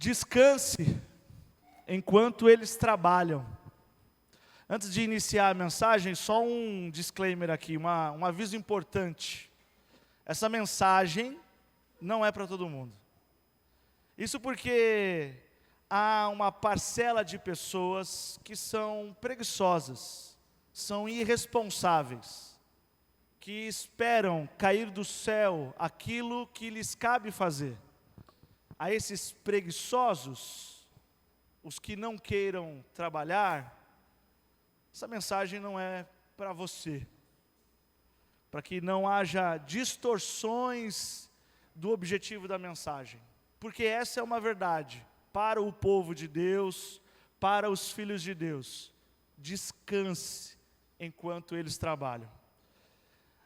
Descanse enquanto eles trabalham. Antes de iniciar a mensagem, só um disclaimer aqui, um aviso importante. Essa mensagem não é para todo mundo. Isso porque há uma parcela de pessoas que são preguiçosas, são irresponsáveis, que esperam cair do céu aquilo que lhes cabe fazer. A esses preguiçosos, os que não queiram trabalhar, essa mensagem não é para você. Para que não haja distorções do objetivo da mensagem. Porque essa é uma verdade para o povo de Deus, para os filhos de Deus. Descanse enquanto eles trabalham.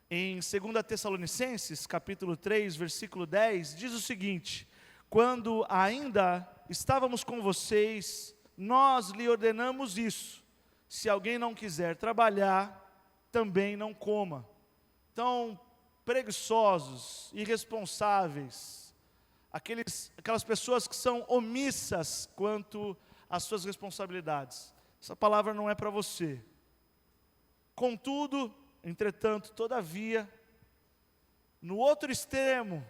Em 2 Tessalonicenses, capítulo 3, versículo 10, diz o seguinte: quando ainda estávamos com vocês, nós lhe ordenamos isso: se alguém não quiser trabalhar, também não coma. Então, preguiçosos, irresponsáveis, aquelas pessoas que são omissas quanto às suas responsabilidades. Essa palavra não é para você. Contudo, entretanto, todavia, no outro extremo,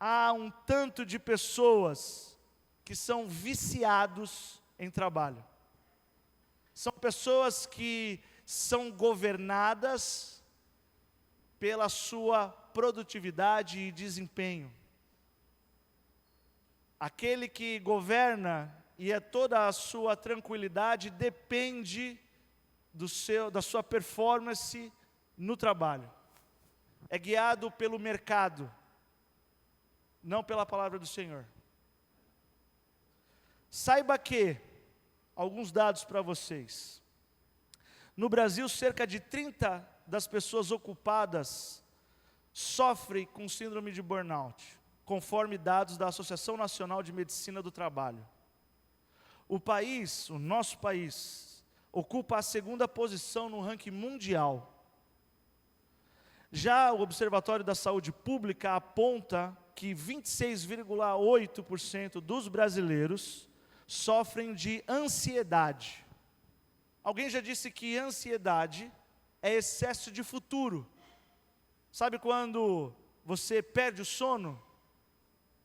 há um tanto de pessoas que são viciados em trabalho. São pessoas que são governadas pela sua produtividade e desempenho. Aquele que governa e é toda a sua tranquilidade depende da sua performance no trabalho. É guiado pelo mercado, não pela palavra do Senhor. Saiba que, alguns dados para vocês. No Brasil, cerca de 30 das pessoas ocupadas sofrem com síndrome de burnout, conforme dados da Associação Nacional de Medicina do Trabalho. O nosso país, ocupa a segunda posição no ranking mundial. Já o Observatório da Saúde Pública aponta que 26,8% dos brasileiros sofrem de ansiedade. Alguém já disse que ansiedade é excesso de futuro. Sabe quando você perde o sono?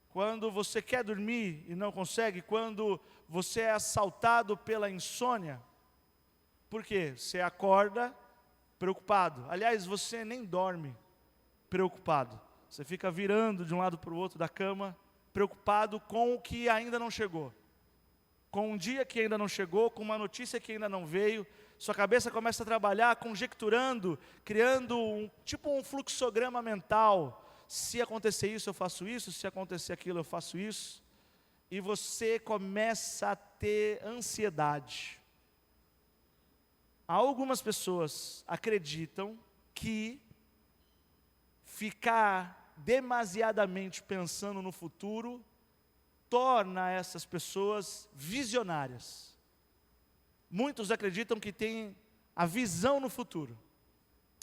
Quando você quer dormir e não consegue? Quando você é assaltado pela insônia? Por quê? Você acorda preocupado. Aliás, você nem dorme preocupado. Você fica virando de um lado para o outro da cama, preocupado com o que ainda não chegou. Com um dia que ainda não chegou, com uma notícia que ainda não veio, sua cabeça começa a trabalhar conjecturando, criando um fluxograma mental. Se acontecer isso, eu faço isso, se acontecer aquilo, eu faço isso. E você começa a ter ansiedade. Algumas pessoas acreditam que ficar demasiadamente pensando no futuro torna essas pessoas visionárias. Muitos acreditam que têm a visão no futuro.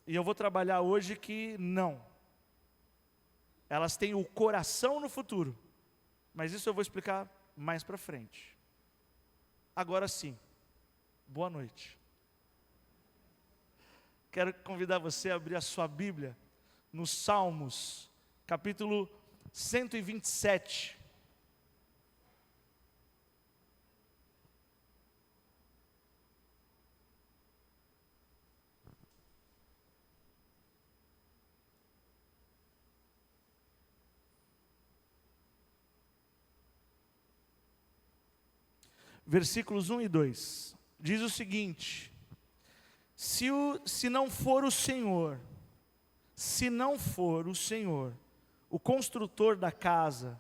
E eu vou trabalhar hoje que não. Elas têm o coração no futuro. Mas isso eu vou explicar mais para frente. Agora sim, boa noite. Quero convidar você a abrir a sua Bíblia nos Salmos, capítulo 127. Versículos 1 e 2. Diz o seguinte: se não for o Senhor, o construtor da casa,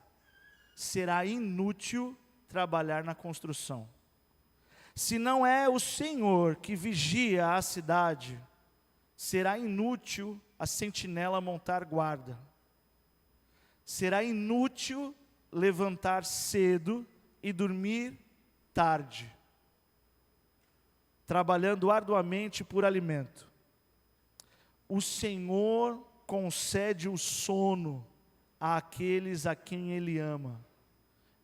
será inútil trabalhar na construção. Se não é o Senhor que vigia a cidade, será inútil a sentinela montar guarda. Será inútil levantar cedo e dormir tarde, trabalhando arduamente por alimento. O Senhor concede o sono àqueles a quem Ele ama,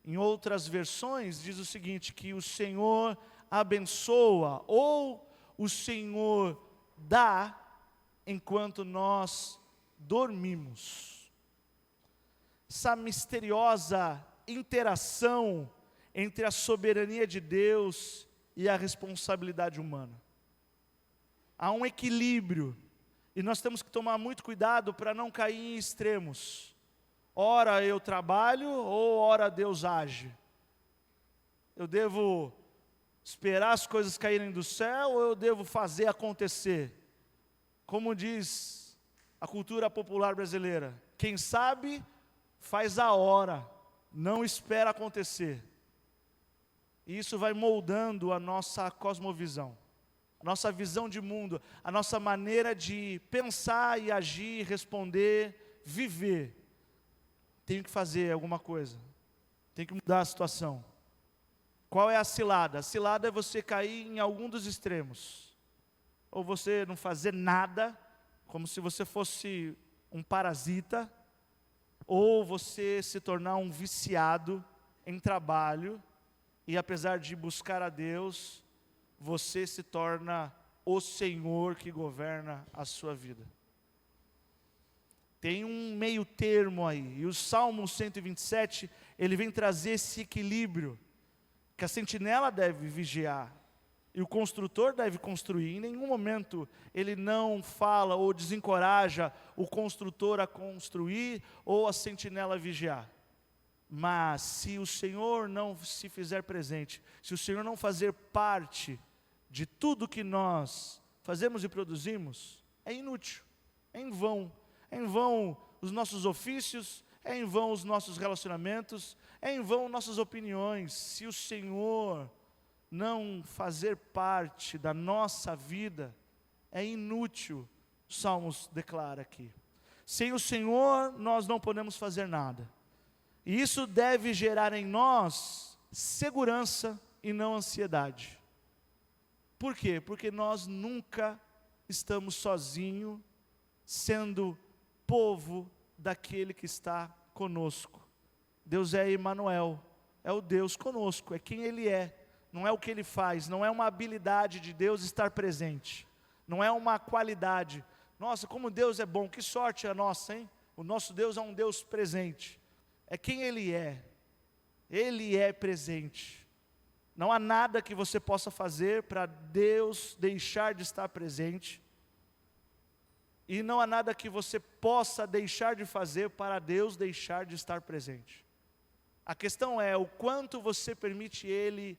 Em outras versões diz o seguinte, que o Senhor abençoa, ou o Senhor dá enquanto nós dormimos. Essa misteriosa interação entre a soberania de Deus e a responsabilidade humana. Há um equilíbrio, e nós temos que tomar muito cuidado para não cair em extremos. Ora eu trabalho, ou ora Deus age. Eu devo esperar as coisas caírem do céu, ou eu devo fazer acontecer? Como diz a cultura popular brasileira, quem sabe faz a hora, não espera acontecer. E isso vai moldando a nossa cosmovisão, a nossa visão de mundo, a nossa maneira de pensar e agir, responder, viver. Tenho que fazer alguma coisa, tenho que mudar a situação. Qual é a cilada? A cilada é você cair em algum dos extremos. Ou você não fazer nada, como se você fosse um parasita, ou você se tornar um viciado em trabalho, e apesar de buscar a Deus, você se torna o Senhor que governa a sua vida. Tem um meio termo aí, e o Salmo 127, ele vem trazer esse equilíbrio, que a sentinela deve vigiar, e o construtor deve construir. Em nenhum momento ele não fala ou desencoraja o construtor a construir, ou a sentinela a vigiar. Mas se o Senhor não se fizer presente, se o Senhor não fazer parte de tudo que nós fazemos e produzimos, é inútil, é em vão. É em vão os nossos ofícios, é em vão os nossos relacionamentos, é em vão nossas opiniões. Se o Senhor não fazer parte da nossa vida, é inútil, Salmos declara aqui. Sem o Senhor nós não podemos fazer nada. E isso deve gerar em nós segurança e não ansiedade. Por quê? Porque nós nunca estamos sozinhos, sendo povo daquele que está conosco. Deus é Emanuel, é o Deus conosco, é quem Ele é. Não é o que Ele faz, não é uma habilidade de Deus estar presente. Não é uma qualidade. Nossa, como Deus é bom, que sorte a nossa, hein? O nosso Deus é um Deus presente. É quem Ele é. Ele é presente. Não há nada que você possa fazer para Deus deixar de estar presente. E não há nada que você possa deixar de fazer para Deus deixar de estar presente. A questão é o quanto você permite Ele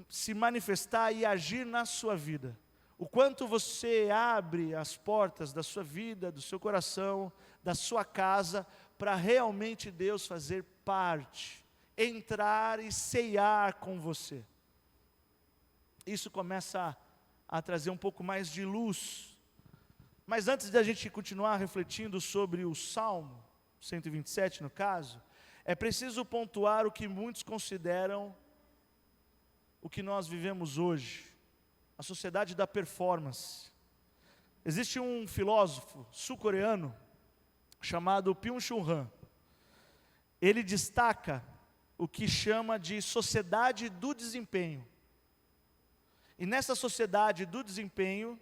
se manifestar e agir na sua vida. O quanto você abre as portas da sua vida, do seu coração, da sua casa, para realmente Deus fazer parte, entrar e ceiar com você. Isso começa a trazer um pouco mais de luz. Mas antes da gente continuar refletindo sobre o Salmo 127 no caso, é preciso pontuar o que muitos consideram o que nós vivemos hoje, a sociedade da performance. Existe um filósofo sul-coreano chamado Byung-Chul Han. Ele destaca o que chama de sociedade do desempenho. E nessa sociedade do desempenho,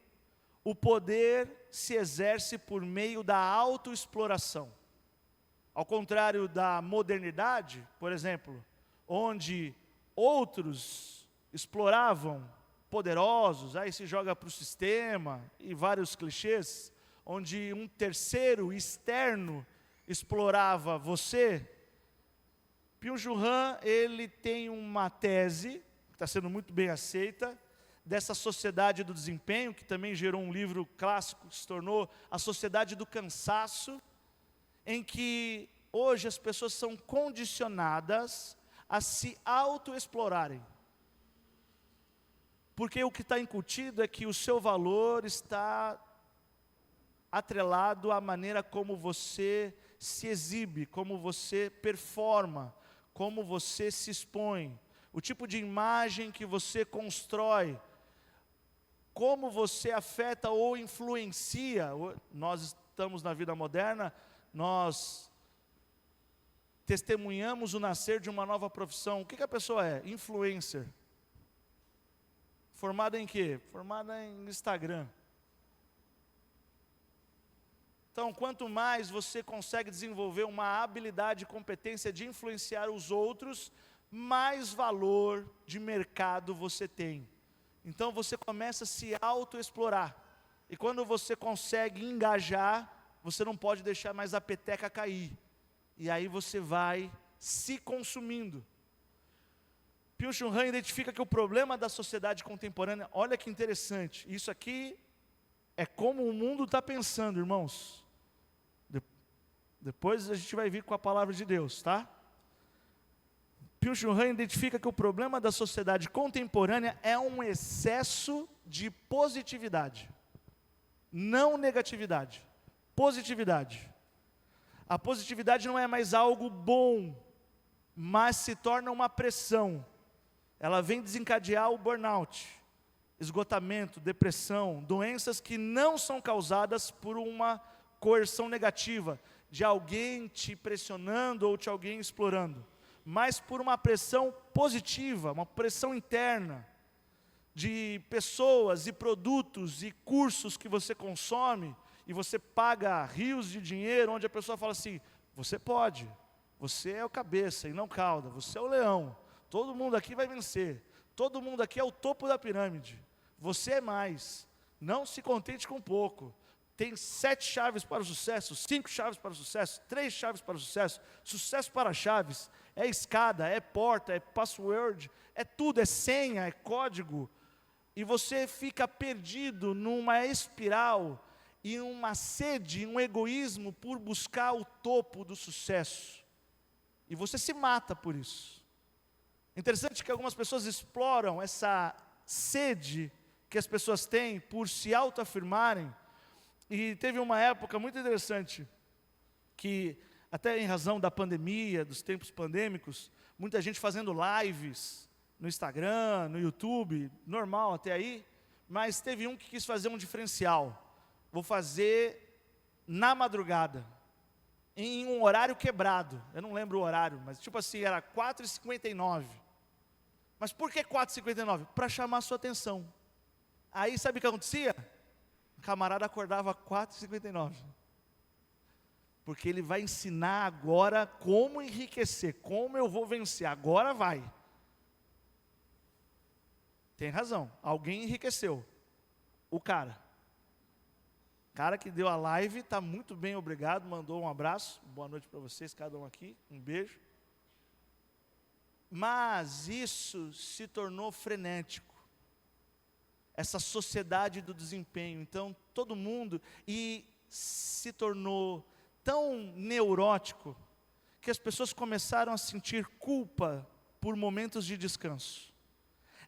o poder se exerce por meio da autoexploração. Ao contrário da modernidade, por exemplo, onde outros exploravam poderosos, aí se joga para o sistema e vários clichês, onde um terceiro externo explorava você. Byung-Chul Han, ele tem uma tese, que está sendo muito bem aceita, dessa sociedade do desempenho, que também gerou um livro clássico, que se tornou A Sociedade do Cansaço, em que hoje as pessoas são condicionadas a se autoexplorarem. Porque o que está incutido é que o seu valor está atrelado à maneira como você se exibe, como você performa, como você se expõe, o tipo de imagem que você constrói, como você afeta ou influencia. Nós estamos na vida moderna, nós testemunhamos o nascer de uma nova profissão. O que a pessoa é? Influencer. Formada em quê? Formada em Instagram. Então, quanto mais você consegue desenvolver uma habilidade e competência de influenciar os outros, mais valor de mercado você tem. Então, você começa a se autoexplorar. E quando você consegue engajar, você não pode deixar mais a peteca cair. E aí você vai se consumindo. Byung-Chul Han identifica que o problema da sociedade contemporânea, olha que interessante, isso aqui é como o mundo está pensando, irmãos. Depois a gente vai vir com a palavra de Deus, tá? Byung-Chul Han identifica que o problema da sociedade contemporânea é um excesso de positividade, não negatividade, positividade. A positividade não é mais algo bom, mas se torna uma pressão. Ela vem desencadear o burnout, esgotamento, depressão, doenças que não são causadas por uma coerção negativa, de alguém te pressionando ou de alguém explorando, mas por uma pressão positiva, uma pressão interna, de pessoas e produtos e cursos que você consome, e você paga rios de dinheiro, onde a pessoa fala assim, você pode, você é o cabeça e não cauda, você é o leão, todo mundo aqui vai vencer, todo mundo aqui é o topo da pirâmide, você é mais, não se contente com pouco, tem 7 chaves para o sucesso, 5 chaves para o sucesso, 3 chaves para o sucesso, sucesso para chaves, é escada, é porta, é password, é tudo, é senha, é código, e você fica perdido numa espiral, e uma sede, um egoísmo por buscar o topo do sucesso, e você se mata por isso. Interessante que algumas pessoas exploram essa sede que as pessoas têm por se autoafirmarem, e teve uma época muito interessante, que até em razão da pandemia, dos tempos pandêmicos, muita gente fazendo lives no Instagram, no YouTube, normal até aí, mas teve um que quis fazer um diferencial. Vou fazer na madrugada, em um horário quebrado, eu não lembro o horário, mas tipo assim, era 4h59. Mas por que 4h59? Para chamar a sua atenção. Aí sabe o que acontecia? O camarada acordava 4h59. Porque ele vai ensinar agora como enriquecer, como eu vou vencer, agora vai. Tem razão, alguém enriqueceu, o cara. O cara que deu a live, está muito bem, obrigado, mandou um abraço, boa noite para vocês, cada um aqui, um beijo. Mas isso se tornou frenético, essa sociedade do desempenho, então todo mundo, e se tornou tão neurótico, que as pessoas começaram a sentir culpa por momentos de descanso.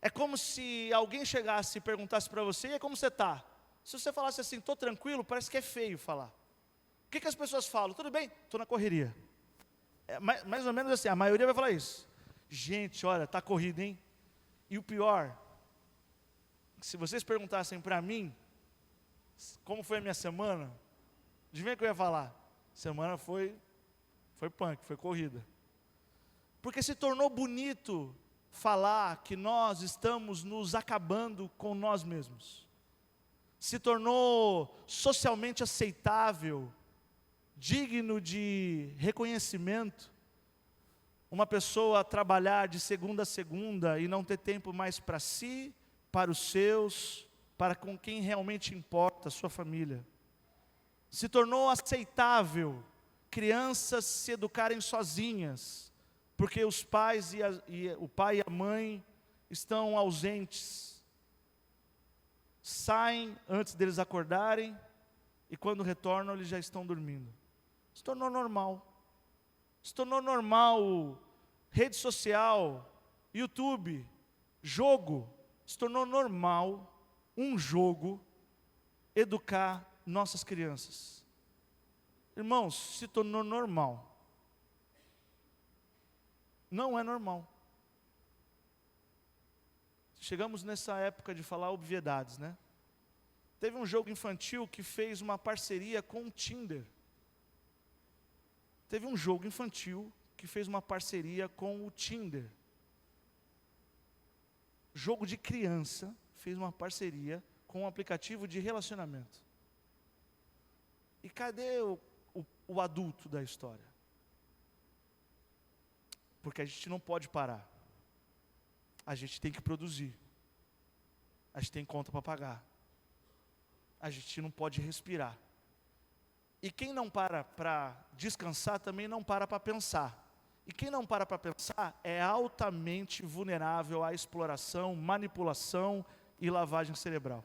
É como se alguém chegasse e perguntasse para você, e aí, como você está? Se você falasse assim, estou tranquilo, parece que é feio falar. O que as pessoas falam? Tudo bem? Estou na correria. É, mais ou menos assim, a maioria vai falar isso. Gente, olha, está corrido, hein? E o pior, se vocês perguntassem para mim, como foi a minha semana, adivinha o que eu ia falar? Semana foi punk, foi corrida. Porque se tornou bonito falar que nós estamos nos acabando com nós mesmos. Se tornou socialmente aceitável, digno de reconhecimento, uma pessoa trabalhar de segunda a segunda e não ter tempo mais para si, para os seus, para com quem realmente importa, a sua família. Se tornou aceitável crianças se educarem sozinhas, porque os pais o pai e a mãe estão ausentes. Saem antes deles acordarem e quando retornam eles já estão dormindo. Se tornou normal. Se tornou normal rede social, YouTube, jogo. Se tornou normal um jogo educar nossas crianças. Irmãos, se tornou normal. Não é normal. Chegamos nessa época de falar obviedades, né? Teve um jogo infantil que fez uma parceria com o Tinder. Teve um jogo infantil que fez uma parceria com o Tinder. Jogo de criança fez uma parceria com um aplicativo de relacionamento. E cadê o adulto da história? Porque a gente não pode parar. A gente tem que produzir. A gente tem conta para pagar. A gente não pode respirar. E quem não para descansar também não para pensar. E quem não para pensar é altamente vulnerável à exploração, manipulação e lavagem cerebral.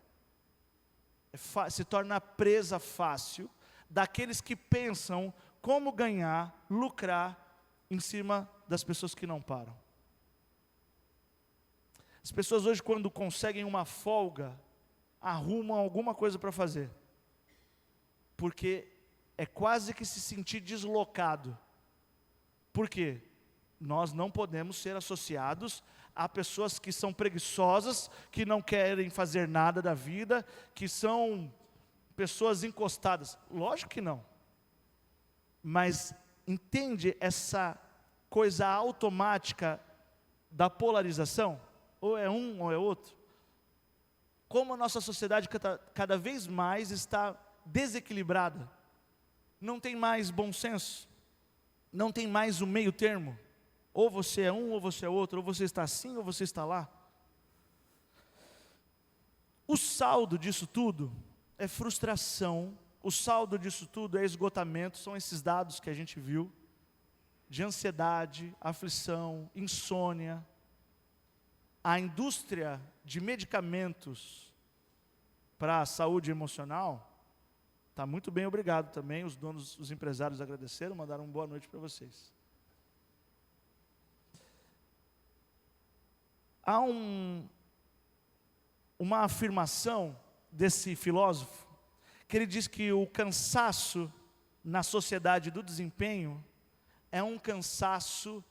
Se torna presa fácil daqueles que pensam como ganhar, lucrar em cima das pessoas que não param. As pessoas hoje, quando conseguem uma folga, arrumam alguma coisa para fazer. Porque é quase que se sentir deslocado. Por quê? Nós não podemos ser associados a pessoas que são preguiçosas, que não querem fazer nada da vida, que são pessoas encostadas. Lógico que não. Mas entende essa coisa automática da polarização? Ou é um ou é outro. Como a nossa sociedade cada vez mais está desequilibrada. Não tem mais bom senso. Não tem mais o meio termo. Ou você é um ou você é outro. Ou você está assim ou você está lá. O saldo disso tudo é frustração. O saldo disso tudo é esgotamento. São esses dados que a gente viu. De ansiedade, aflição, insônia. A indústria de medicamentos para a saúde emocional está muito bem, obrigado também. Os donos, os empresários agradeceram, mandaram uma boa noite para vocês. Há uma afirmação desse filósofo, que ele diz que o cansaço na sociedade do desempenho é um cansaço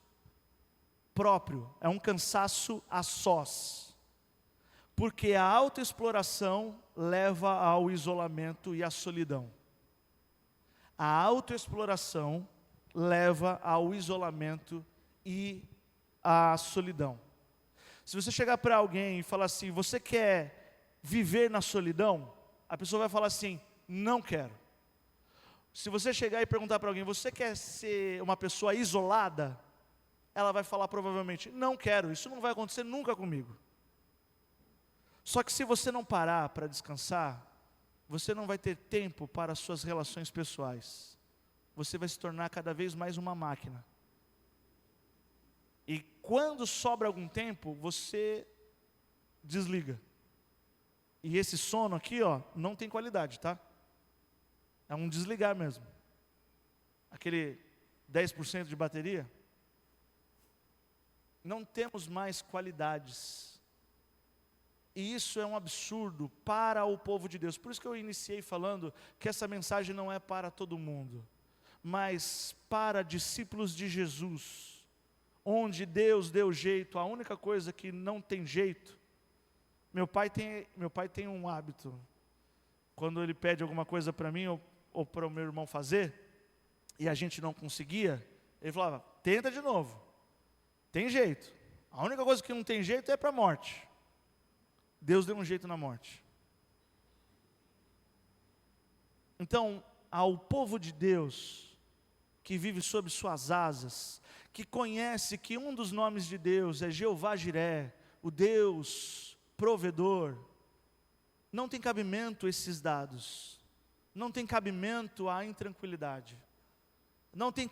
próprio, é um cansaço a sós, porque a autoexploração leva ao isolamento e à solidão. A autoexploração leva ao isolamento e à solidão. Se você chegar para alguém e falar assim, você quer viver na solidão? A pessoa vai falar assim, não quero. Se você chegar e perguntar para alguém, você quer ser uma pessoa isolada? Ela vai falar provavelmente, não quero, isso não vai acontecer nunca comigo. Só que se você não parar para descansar, você não vai ter tempo para as suas relações pessoais. Você vai se tornar cada vez mais uma máquina. E quando sobra algum tempo, você desliga. E esse sono aqui, ó, não tem qualidade, tá? É um desligar mesmo. Aquele 10% de bateria. Não temos mais qualidades. E isso é um absurdo para o povo de Deus. Por isso que eu iniciei falando que essa mensagem não é para todo mundo, mas para discípulos de Jesus, onde Deus deu jeito. A única coisa que não tem jeito, meu pai tem um hábito, quando ele pede alguma coisa para mim ou para o meu irmão fazer, e a gente não conseguia, ele falava, tenta de novo. Tem jeito. A única coisa que não tem jeito é para a morte. Deus deu um jeito na morte. Então, ao povo de Deus, que vive sob suas asas, que conhece que um dos nomes de Deus é Jeová Jiré, o Deus provedor, não tem cabimento esses dados. Não tem cabimento a intranquilidade. Não tem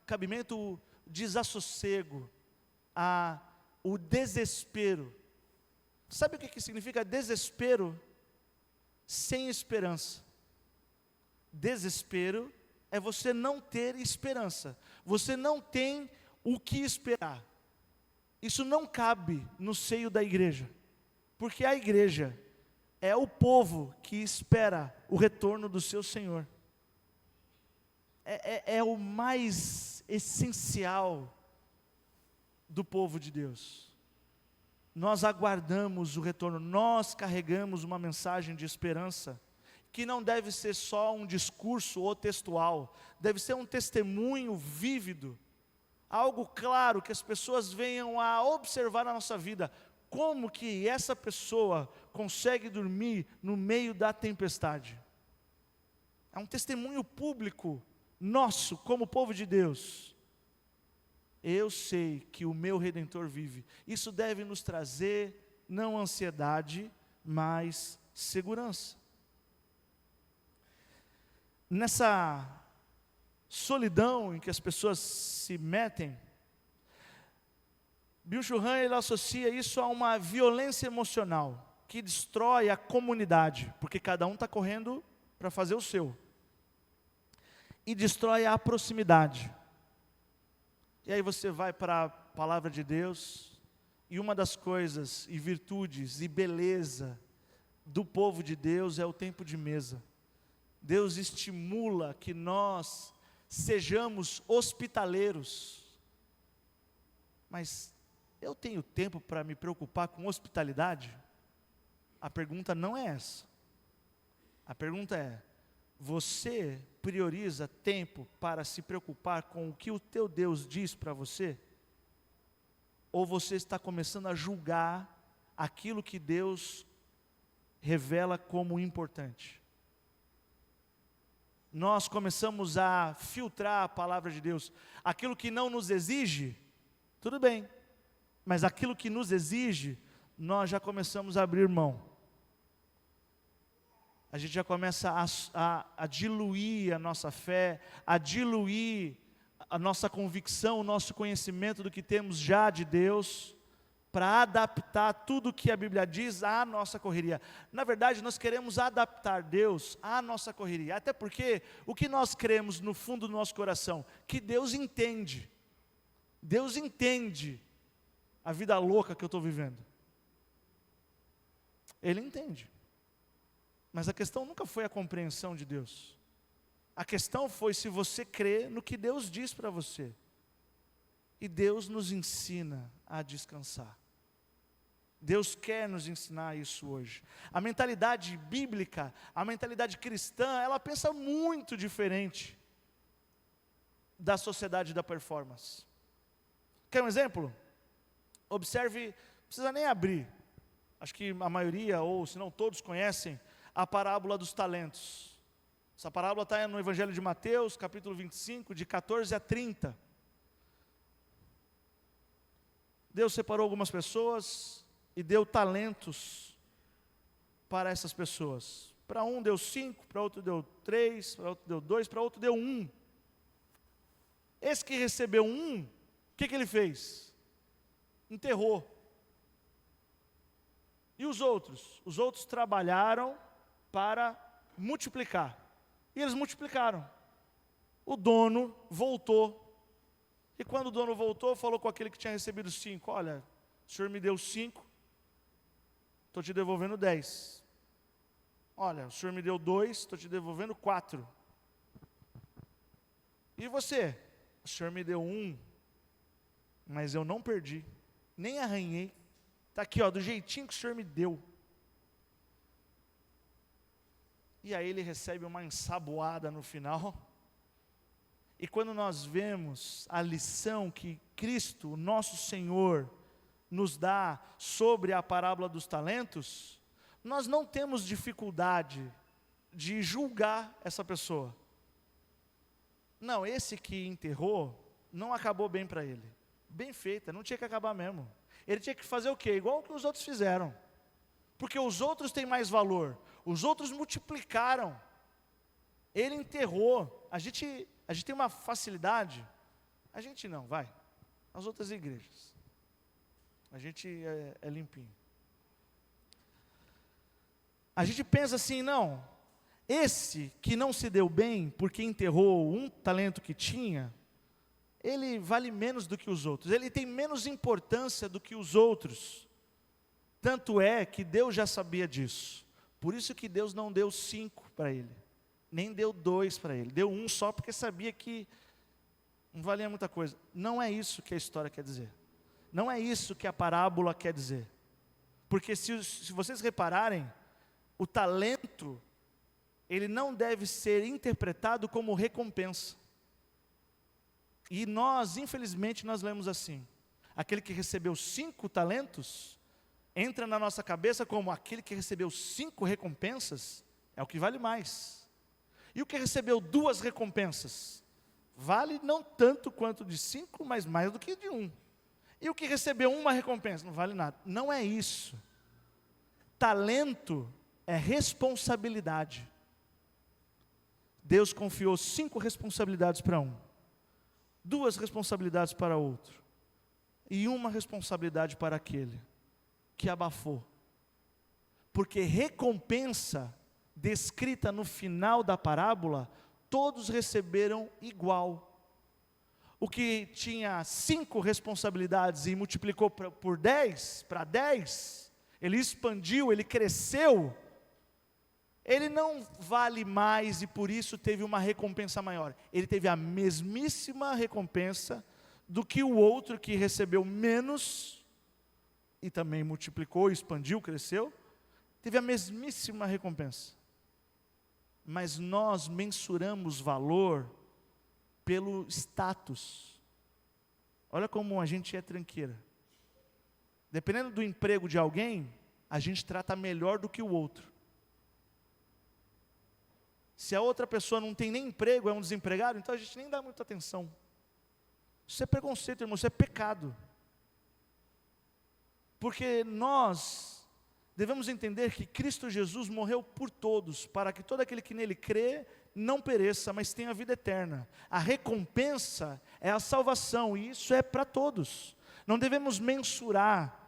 cabimento o desassossego, o desespero. Sabe o que significa desespero sem esperança? Desespero é você não ter esperança. Você não tem o que esperar. Isso não cabe no seio da igreja. Porque a igreja é o povo que espera o retorno do seu Senhor. É o mais essencial do povo de Deus. Nós aguardamos o retorno, nós carregamos uma mensagem de esperança, que não deve ser só um discurso ou textual, deve ser um testemunho vívido, algo claro que as pessoas venham a observar na nossa vida. Como que essa pessoa consegue dormir no meio da tempestade? É um testemunho público nosso, como povo de Deus. Eu sei que o meu Redentor vive. Isso deve nos trazer, não ansiedade, mas segurança. Nessa solidão em que as pessoas se metem, Byung-Chul Han, ele associa isso a uma violência emocional que destrói a comunidade, porque cada um está correndo para fazer o seu, e destrói a proximidade. E aí você vai para a palavra de Deus, e uma das coisas, e virtudes, e beleza do povo de Deus é o tempo de mesa. Deus estimula que nós sejamos hospitaleiros. Mas eu tenho tempo para me preocupar com hospitalidade? A pergunta não é essa. A pergunta é: você prioriza tempo para se preocupar com o que o teu Deus diz para você? Ou você está começando a julgar aquilo que Deus revela como importante? Nós começamos a filtrar a palavra de Deus. Aquilo que não nos exige, tudo bem, mas aquilo que nos exige, nós já começamos a abrir mão. A gente já começa a diluir a nossa fé, a diluir a nossa convicção, o nosso conhecimento do que temos já de Deus, para adaptar tudo o que a Bíblia diz à nossa correria. Na verdade, nós queremos adaptar Deus à nossa correria, até porque o que nós cremos no fundo do nosso coração, que Deus entende a vida louca que eu estou vivendo. Ele entende. Mas a questão nunca foi a compreensão de Deus. A questão foi se você crê no que Deus diz para você. E Deus nos ensina a descansar. Deus quer nos ensinar isso hoje. A mentalidade bíblica, a mentalidade cristã, ela pensa muito diferente da sociedade da performance. Quer um exemplo? Observe, não precisa nem abrir. Acho que a maioria, ou se não todos, conhecem a parábola dos talentos. Essa parábola está no Evangelho de Mateus, capítulo 25, de 14 a 30. Deus separou algumas pessoas e deu talentos para essas pessoas. Para um deu 5, para outro deu 3, para outro deu 2, para outro deu 1. Esse que recebeu 1, o que ele fez? Enterrou. E os outros? Os outros trabalharam para multiplicar. E eles multiplicaram. O dono voltou. E quando o dono voltou, falou com aquele que tinha recebido 5, olha, o senhor me deu 5, estou te devolvendo 10. Olha, o senhor me deu 2, estou te devolvendo 4. E você? O senhor me deu 1, mas eu não perdi, nem arranhei. Está aqui, ó, do jeitinho que o senhor me deu. E aí ele recebe uma ensaboada no final. E quando nós vemos a lição que Cristo, o nosso Senhor, nos dá sobre a parábola dos talentos, nós não temos dificuldade de julgar essa pessoa. Não, esse que enterrou, não acabou bem para ele. Bem feita, não tinha que acabar mesmo. Ele tinha que fazer o quê? Igual que os outros fizeram. Porque os outros têm mais valor. Os outros multiplicaram. Ele enterrou. A gente tem uma facilidade. A gente não, vai. As outras igrejas. A gente é limpinho. A gente pensa assim, não. Esse que não se deu bem porque enterrou um talento que tinha, ele vale menos do que os outros. Ele tem menos importância do que os outros. Tanto é que Deus já sabia disso. Por isso que Deus não deu 5 para ele. Nem deu 2 para ele. Deu 1 só porque sabia que não valia muita coisa. Não é isso que a história quer dizer. Não é isso que a parábola quer dizer. Porque se vocês repararem, o talento, ele não deve ser interpretado como recompensa. E nós, infelizmente, nós lemos assim: aquele que recebeu 5 talentos, entra na nossa cabeça como aquele que recebeu 5 recompensas, é o que vale mais. E o que recebeu 2 recompensas, vale não tanto quanto de 5, mas mais do que de 1. E o que recebeu 1 recompensa, não vale nada. Não é isso. Talento é responsabilidade. Deus confiou 5 responsabilidades para um, 2 responsabilidades para outro, e 1 responsabilidade para aquele que abafou. Porque recompensa, descrita no final da parábola, todos receberam igual. O que tinha 5 responsabilidades e multiplicou por 10, para 10, ele expandiu, ele cresceu, ele não vale mais e por isso teve uma recompensa maior. Ele teve a mesmíssima recompensa do que o outro que recebeu menos e também multiplicou, expandiu, cresceu. Teve a mesmíssima recompensa. Mas nós mensuramos valor pelo status. Olha como a gente é tranqueira. Dependendo do emprego de alguém, a gente trata melhor do que o outro. Se a outra pessoa não tem nem emprego, é um desempregado, então a gente nem dá muita atenção. Isso é preconceito, irmão, isso é pecado. Porque nós devemos entender que Cristo Jesus morreu por todos, para que todo aquele que nele crê não pereça, mas tenha vida eterna. A recompensa é a salvação, e isso é para todos. Não devemos mensurar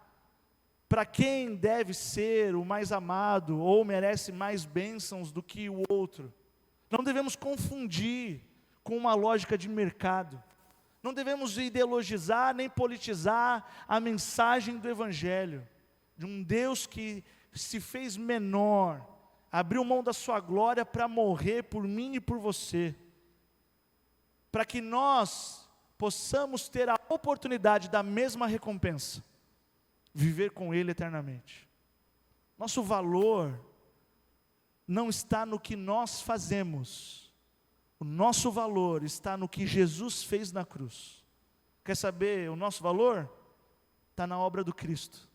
para quem deve ser o mais amado, ou merece mais bênçãos do que o outro. Não devemos confundir com uma lógica de mercado. Não devemos ideologizar nem politizar a mensagem do Evangelho, de um Deus que se fez menor, abriu mão da sua glória para morrer por mim e por você, para que nós possamos ter a oportunidade da mesma recompensa, viver com Ele eternamente. Nosso valor não está no que nós fazemos, o nosso valor está no que Jesus fez na cruz. Quer saber o nosso valor? Está na obra do Cristo.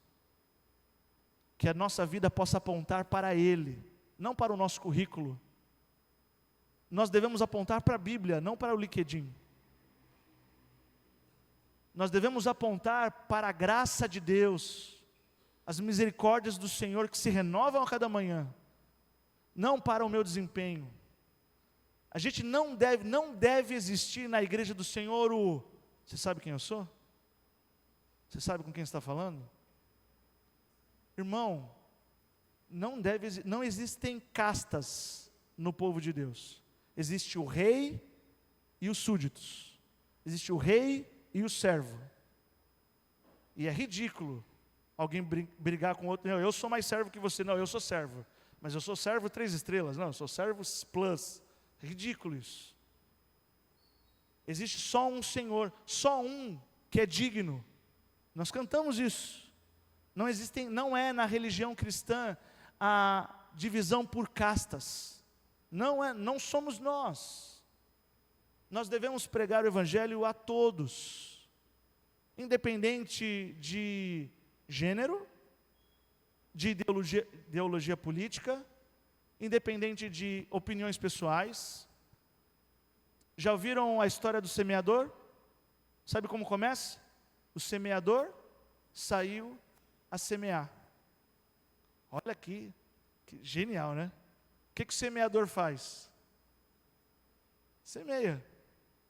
Que a nossa vida possa apontar para Ele, não para o nosso currículo. Nós devemos apontar para a Bíblia, não para o LinkedIn. Nós devemos apontar para a graça de Deus, as misericórdias do Senhor que se renovam a cada manhã, não para o meu desempenho. A gente não deve existir na igreja do Senhor você sabe quem eu sou? Você sabe com quem está falando? Irmão, não existem castas no povo de Deus. Existe o rei e os súditos. Existe o rei e o servo. E é ridículo alguém brigar com outro. Não, eu sou mais servo que você. Não, eu sou servo. Mas eu sou servo 3 estrelas. Não, eu sou servo plus. É ridículo isso. Existe só um Senhor, só um que é digno. Nós cantamos isso. Não é na religião cristã a divisão por castas. Não somos nós. Nós devemos pregar o Evangelho a todos, independente de gênero, de ideologia política, independente de opiniões pessoais. Já ouviram a história do semeador? Sabe como começa? O semeador saiu a semear. Olha aqui, que genial, né? O que o semeador faz? Semeia.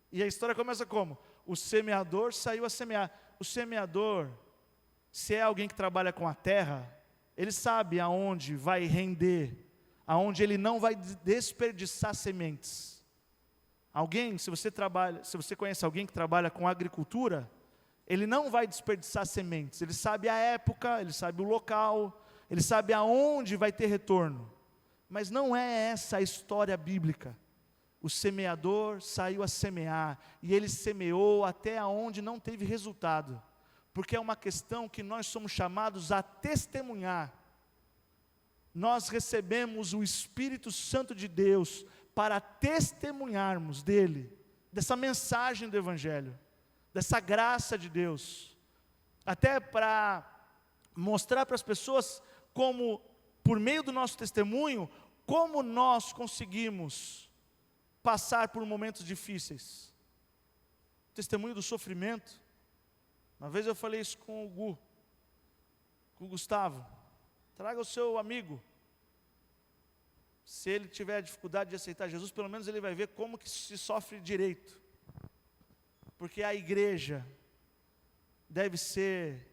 E a história começa como? O semeador saiu a semear. O semeador, se é alguém que trabalha com a terra, ele sabe aonde vai render, aonde ele não vai desperdiçar sementes. Se você conhece alguém que trabalha com agricultura, ele não vai desperdiçar sementes. Ele sabe a época, ele sabe o local, ele sabe aonde vai ter retorno. Mas não é essa a história bíblica. O semeador saiu a semear, e ele semeou até aonde não teve resultado, porque é uma questão que nós somos chamados a testemunhar. Nós recebemos o Espírito Santo de Deus para testemunharmos dele dessa mensagem do Evangelho, dessa graça de Deus, até para mostrar para as pessoas como, por meio do nosso testemunho, como nós conseguimos passar por momentos difíceis. Testemunho do sofrimento. Uma vez eu falei isso com o Gustavo. Traga o seu amigo. Se ele tiver dificuldade de aceitar Jesus, pelo menos ele vai ver como que se sofre direito. Porque a igreja deve ser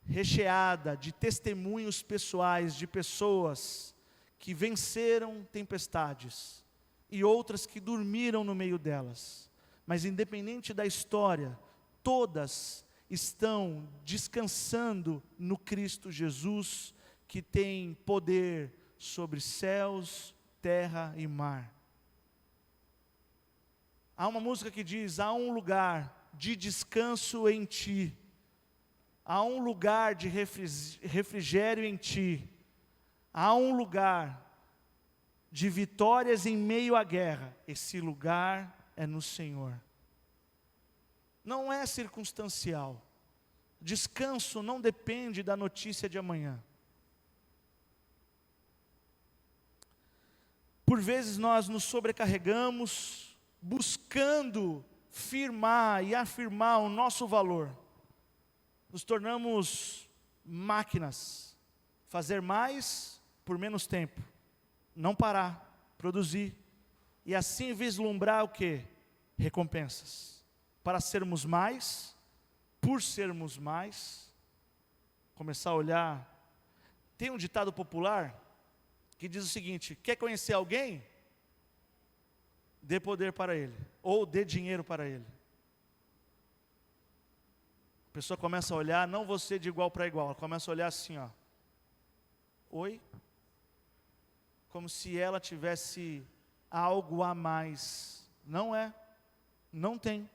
recheada de testemunhos pessoais, de pessoas que venceram tempestades e outras que dormiram no meio delas. Mas independente da história, todas estão descansando no Cristo Jesus, que tem poder sobre céus, terra e mar. Há uma música que diz: há um lugar de descanso em ti, há um lugar de refrigério em ti, há um lugar de vitórias em meio à guerra. Esse lugar é no Senhor. Não é circunstancial. Descanso não depende da notícia de amanhã. Por vezes nós nos sobrecarregamos buscando firmar e afirmar o nosso valor. Nos tornamos máquinas, fazer mais por menos tempo, não parar, produzir, e assim vislumbrar o quê? Recompensas. Para sermos mais, por sermos mais, começar a olhar. Tem um ditado popular que diz o seguinte: quer conhecer alguém? Dê poder para ele, ou dê dinheiro para ele. A pessoa começa a olhar, não você de igual para igual, ela começa a olhar assim, ó. Oi? Como se ela tivesse algo a mais. Não é, não tem.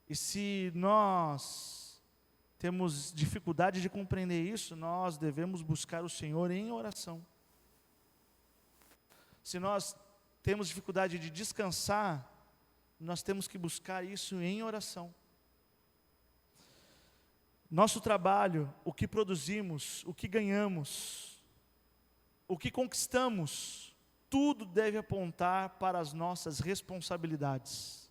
E se nós temos dificuldade de compreender isso, nós devemos buscar o Senhor em oração. Se nós temos dificuldade de descansar, nós temos que buscar isso em oração. Nosso trabalho, o que produzimos, o que ganhamos, o que conquistamos, tudo deve apontar para as nossas responsabilidades.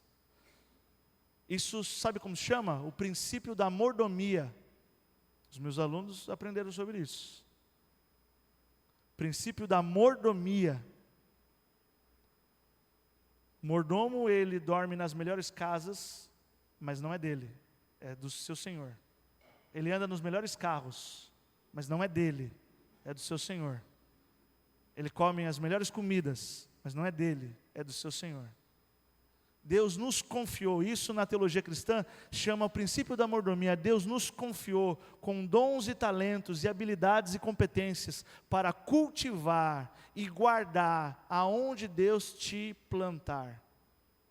Isso, sabe como se chama? O princípio da mordomia. Os meus alunos aprenderam sobre isso. Princípio da mordomia. O mordomo, ele dorme nas melhores casas, mas não é dele, é do seu senhor. Ele anda nos melhores carros, mas não é dele, é do seu senhor. Ele come as melhores comidas, mas não é dele, é do seu senhor. Deus nos confiou, isso na teologia cristã chama o princípio da mordomia. Deus nos confiou com dons e talentos e habilidades e competências para cultivar e guardar aonde Deus te plantar.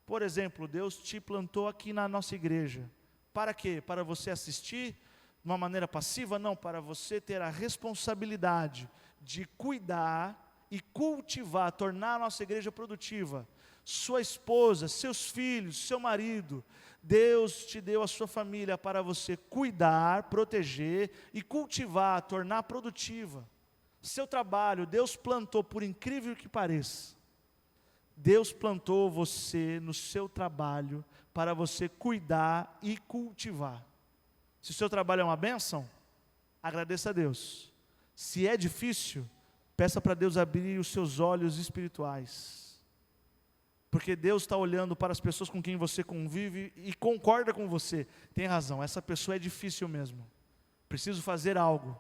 Por exemplo, Deus te plantou aqui na nossa igreja. Para quê? Para você assistir de uma maneira passiva? Não, para você ter a responsabilidade de cuidar e cultivar, tornar a nossa igreja produtiva. Sua esposa, seus filhos, seu marido, Deus te deu a sua família para você cuidar, proteger e cultivar, tornar produtiva. Seu trabalho, Deus plantou, por incrível que pareça, Deus plantou você no seu trabalho para você cuidar e cultivar. Se o seu trabalho é uma bênção, agradeça a Deus. Se é difícil, peça para Deus abrir os seus olhos espirituais. Porque Deus está olhando para as pessoas com quem você convive e concorda com você. Tem razão, essa pessoa é difícil mesmo. Preciso fazer algo.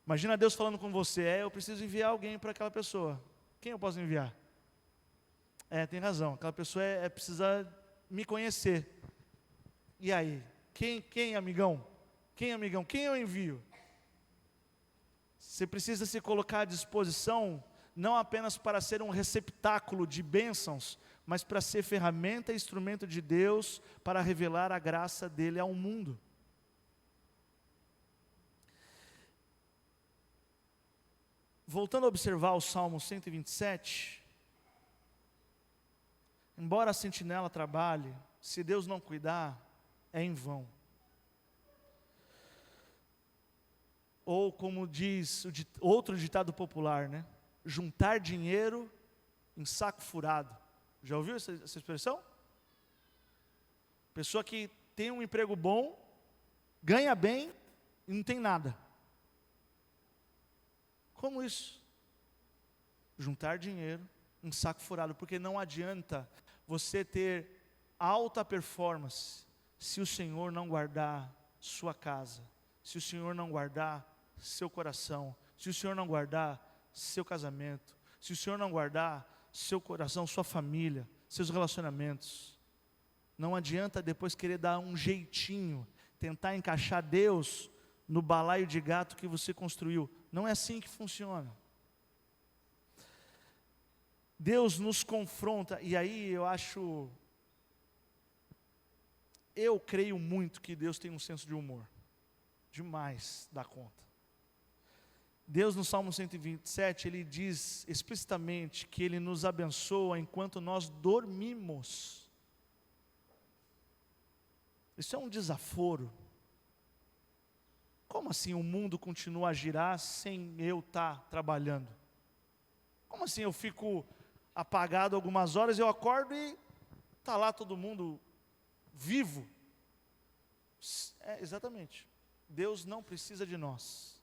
Imagina Deus falando com você: eu preciso enviar alguém para aquela pessoa. Quem eu posso enviar? Tem razão, aquela pessoa precisa me conhecer. E aí? Quem, amigão? Quem eu envio? Você precisa se colocar à disposição, não apenas para ser um receptáculo de bênçãos, mas para ser ferramenta e instrumento de Deus para revelar a graça dele ao mundo. Voltando a observar o Salmo 127, embora a sentinela trabalhe, se Deus não cuidar, é em vão. Ou como diz outro ditado popular, né? Juntar dinheiro em saco furado. Já ouviu essa expressão? Pessoa que tem um emprego bom, ganha bem e não tem nada. Como isso? Juntar dinheiro em saco furado, porque não adianta você ter alta performance se o Senhor não guardar sua casa, se o Senhor não guardar seu coração, se o Senhor não guardar seu casamento, se o Senhor não guardar seu coração, sua família, seus relacionamentos. Não adianta depois querer dar um jeitinho, tentar encaixar Deus no balaio de gato que você construiu. Não é assim que funciona. Deus nos confronta, e aí eu creio muito que Deus tem um senso de humor, demais da conta. Deus no Salmo 127, Ele diz explicitamente que Ele nos abençoa enquanto nós dormimos. Isso é um desaforo. Como assim o mundo continua a girar sem eu estar trabalhando? Como assim eu fico apagado algumas horas, eu acordo e está lá todo mundo vivo? Exatamente. Deus não precisa de nós.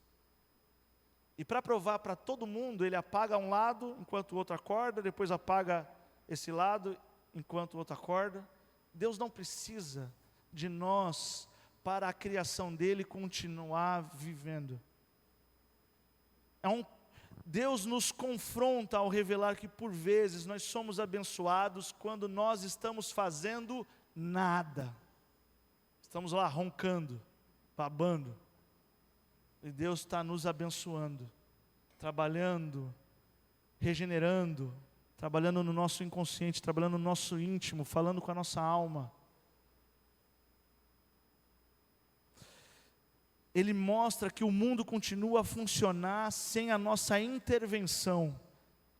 E para provar para todo mundo, Ele apaga um lado enquanto o outro acorda, depois apaga esse lado enquanto o outro acorda. Deus não precisa de nós para a criação dEle continuar vivendo. Deus nos confronta ao revelar que por vezes nós somos abençoados quando nós estamos fazendo nada. Estamos lá roncando, babando. E Deus está nos abençoando, trabalhando, regenerando, trabalhando no nosso inconsciente, trabalhando no nosso íntimo, falando com a nossa alma. Ele mostra que o mundo continua a funcionar sem a nossa intervenção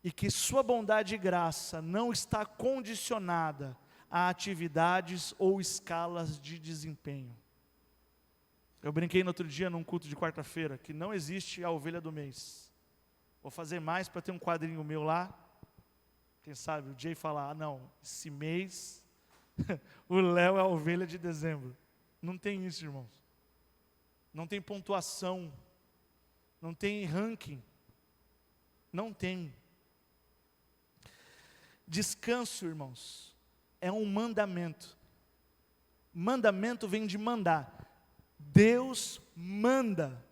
e que sua bondade e graça não está condicionada a atividades ou escalas de desempenho. Eu brinquei no outro dia num culto de quarta-feira que não existe a ovelha do mês. Vou fazer mais para ter um quadrinho meu lá. Quem sabe o Jay falar, não, esse mês o Léo é a ovelha de dezembro. Não tem isso, irmãos. Não tem pontuação, não tem ranking, não tem. Descanso, irmãos, é um mandamento. Mandamento vem de mandar. Deus manda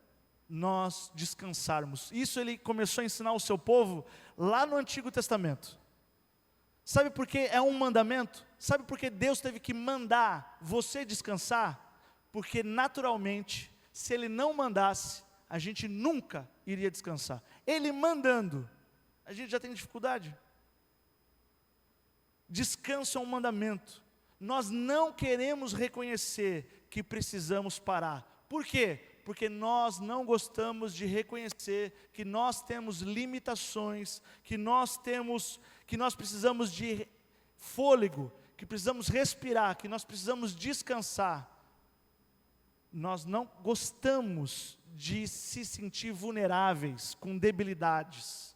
nós descansarmos. Isso Ele começou a ensinar ao seu povo lá no Antigo Testamento. Sabe por que é um mandamento? Sabe por que Deus teve que mandar você descansar? Porque naturalmente, se Ele não mandasse, a gente nunca iria descansar. Ele mandando, a gente já tem dificuldade. Descanso é um mandamento. Nós não queremos reconhecer que precisamos parar. Por quê? Porque nós não gostamos de reconhecer que nós temos limitações, que nós precisamos de fôlego, que precisamos respirar, que nós precisamos descansar. Nós não gostamos de se sentir vulneráveis, com debilidades.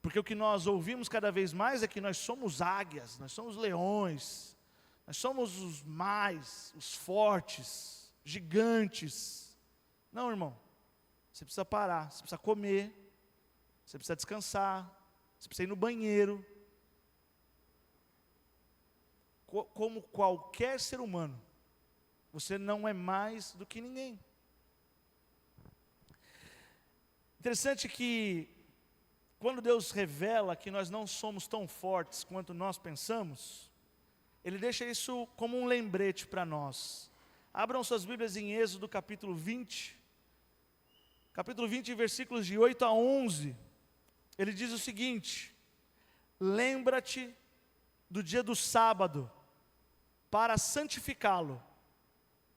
Porque o que nós ouvimos cada vez mais é que nós somos águias, nós somos leões, nós somos os fortes, gigantes. Não, irmão, você precisa parar, você precisa comer, você precisa descansar, você precisa ir no banheiro. Como qualquer ser humano, você não é mais do que ninguém. Interessante que, quando Deus revela que nós não somos tão fortes quanto nós pensamos, Ele deixa isso como um lembrete para nós. Abram suas Bíblias em Êxodo capítulo 20. Capítulo 20, versículos de 8 a 11. Ele diz o seguinte: lembra-te do dia do sábado, para santificá-lo.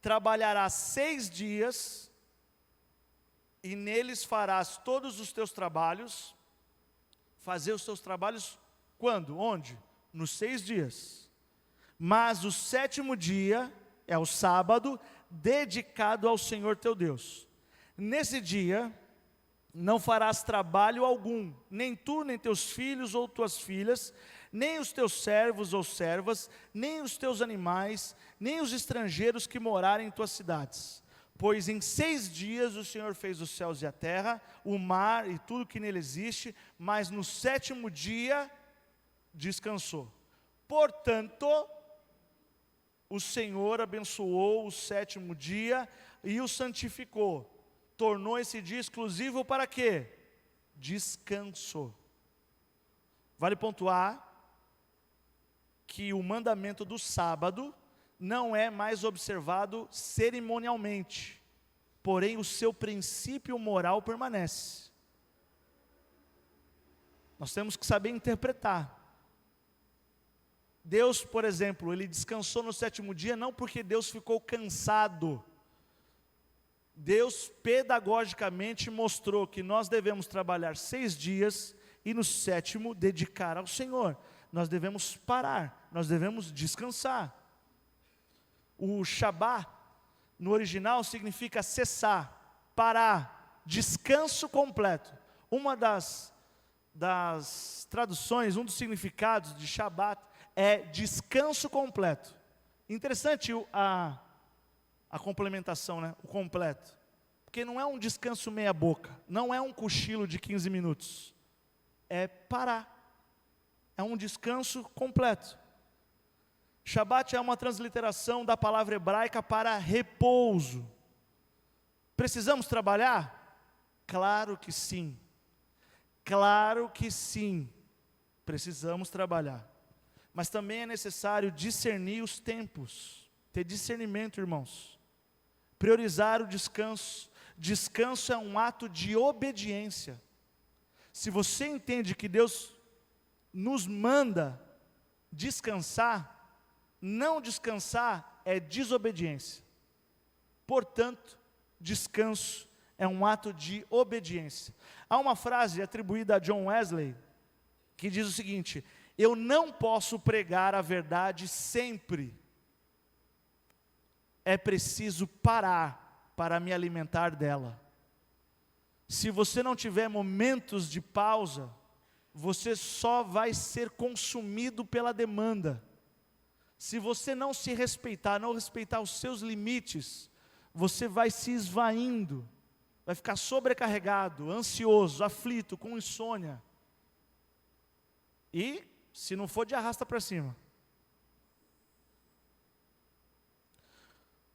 Trabalharás 6 dias, e neles farás todos os teus trabalhos. Fazer os teus trabalhos quando? Onde? nos 6 dias. Mas o 7º dia é o sábado, dedicado ao Senhor teu Deus. Nesse dia, não farás trabalho algum, nem tu, nem teus filhos ou tuas filhas, nem os teus servos ou servas, nem os teus animais, nem os estrangeiros que morarem em tuas cidades. Pois em 6 dias o Senhor fez os céus e a terra, o mar e tudo que nele existe, mas no 7º dia descansou. Portanto, o Senhor abençoou o 7º dia e o santificou. Tornou esse dia exclusivo para quê? Descanso. Vale pontuar que o mandamento do sábado não é mais observado cerimonialmente, porém o seu princípio moral permanece. Nós temos que saber interpretar. Deus, por exemplo, ele descansou no 7º dia não porque Deus ficou cansado. Deus pedagogicamente mostrou que nós devemos trabalhar 6 dias e no 7º dedicar ao Senhor. Nós devemos parar, nós devemos descansar. O Shabá, no original, significa cessar, parar, descanso completo. Uma das traduções, um dos significados de Shabat é descanso completo. Interessante a complementação, né? O completo. Porque não é um descanso meia boca, não é um cochilo de 15 minutos. É parar. É um descanso completo. Shabat é uma transliteração da palavra hebraica para repouso. Precisamos trabalhar? Claro que sim. Claro que sim. Precisamos trabalhar. Mas também é necessário discernir os tempos. Ter discernimento, irmãos. Priorizar o descanso. Descanso é um ato de obediência. Se você entende que Deus nos manda descansar, não descansar é desobediência. Portanto, descanso é um ato de obediência. Há uma frase atribuída a John Wesley que diz o seguinte: eu não posso pregar a verdade sempre. É preciso parar para me alimentar dela. Se você não tiver momentos de pausa, você só vai ser consumido pela demanda. Se você não se respeitar, não respeitar os seus limites, você vai se esvaindo, vai ficar sobrecarregado, ansioso, aflito, com insônia. E, se não for, de arrasta para cima.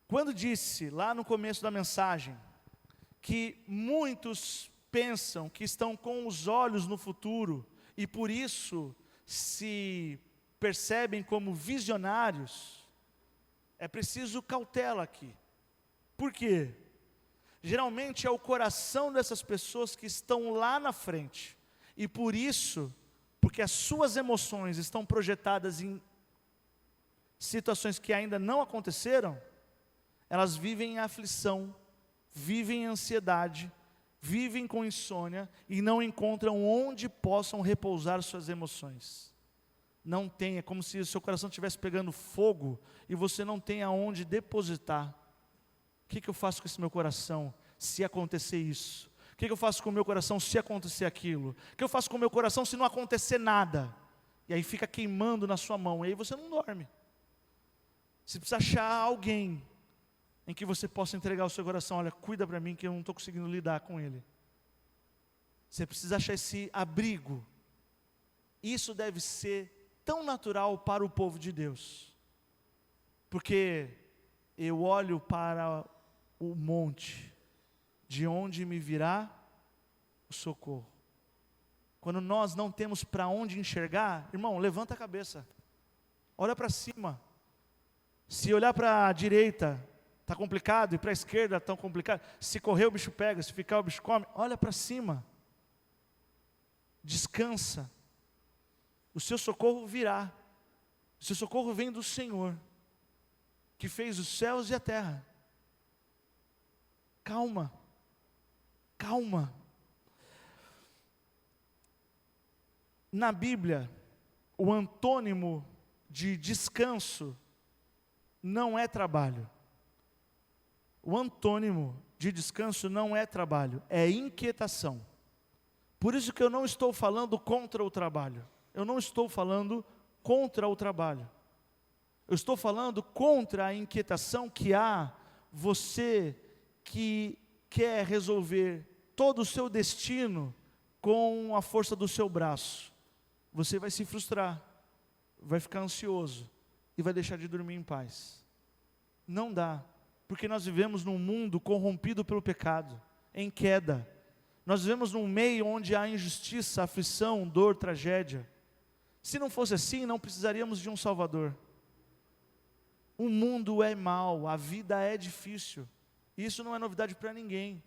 Quando disse, lá no começo da mensagem, que muitos pensam que estão com os olhos no futuro, e por isso se percebem como visionários, é preciso cautela aqui. Por quê? Geralmente é o coração dessas pessoas que estão lá na frente, e por isso, porque as suas emoções estão projetadas em situações que ainda não aconteceram, elas vivem em aflição, vivem em ansiedade, vivem com insônia e não encontram onde possam repousar suas emoções. Não tem, é como se o seu coração estivesse pegando fogo e você não tem aonde depositar. O que eu faço com esse meu coração se acontecer isso? O que eu faço com o meu coração se acontecer aquilo? O que eu faço com o meu coração se não acontecer nada? E aí fica queimando na sua mão, e aí você não dorme. Você precisa achar alguém em que você possa entregar o seu coração. Olha, cuida para mim que eu não estou conseguindo lidar com ele. Você precisa achar esse abrigo. Isso deve ser tão natural para o povo de Deus. Porque eu olho para o monte, de onde me virá o socorro. Quando nós não temos para onde enxergar, irmão, levanta a cabeça. Olha para cima. Se olhar para a direita, está complicado, e para a esquerda está complicado. Se correr o bicho pega, se ficar o bicho come. Olha para cima. Descansa. O seu socorro virá. O seu socorro vem do Senhor, que fez os céus e a terra. Calma. Calma. Na Bíblia, o antônimo de descanso não é trabalho. O antônimo de descanso não é trabalho, é inquietação. Por isso que eu não estou falando contra o trabalho. Eu não estou falando contra o trabalho. Eu estou falando contra a inquietação que há você que quer resolver todo o seu destino com a força do seu braço. Você vai se frustrar, vai ficar ansioso e vai deixar de dormir em paz. Não dá, porque nós vivemos num mundo corrompido pelo pecado, em queda. Nós vivemos num meio onde há injustiça, aflição, dor, tragédia. Se não fosse assim, não precisaríamos de um Salvador. O mundo é mau, a vida é difícil. Isso não é novidade para ninguém.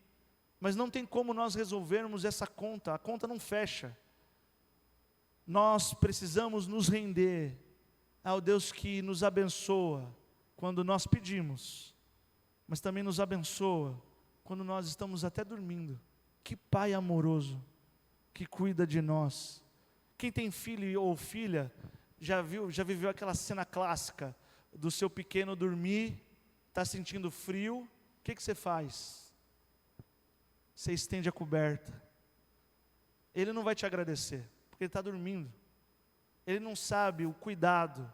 Mas não tem como nós resolvermos essa conta, a conta não fecha. Nós precisamos nos render ao Deus que nos abençoa quando nós pedimos, mas também nos abençoa quando nós estamos até dormindo. Que Pai amoroso, que cuida de nós. Quem tem filho ou filha, já viveu aquela cena clássica do seu pequeno dormir, está sentindo frio, o que você faz? Você estende a coberta. Ele não vai te agradecer, porque ele está dormindo. Ele não sabe o cuidado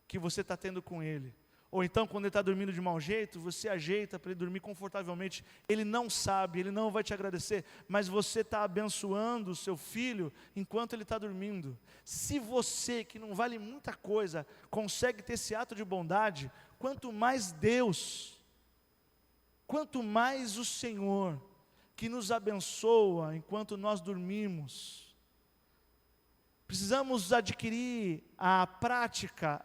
que você está tendo com ele. Ou então, quando ele está dormindo de mau jeito, você ajeita para ele dormir confortavelmente. Ele não sabe, ele não vai te agradecer, mas você está abençoando o seu filho enquanto ele está dormindo. Se você, que não vale muita coisa, consegue ter esse ato de bondade, quanto mais Deus, quanto mais o Senhor, que nos abençoa enquanto nós dormimos. Precisamos adquirir a prática,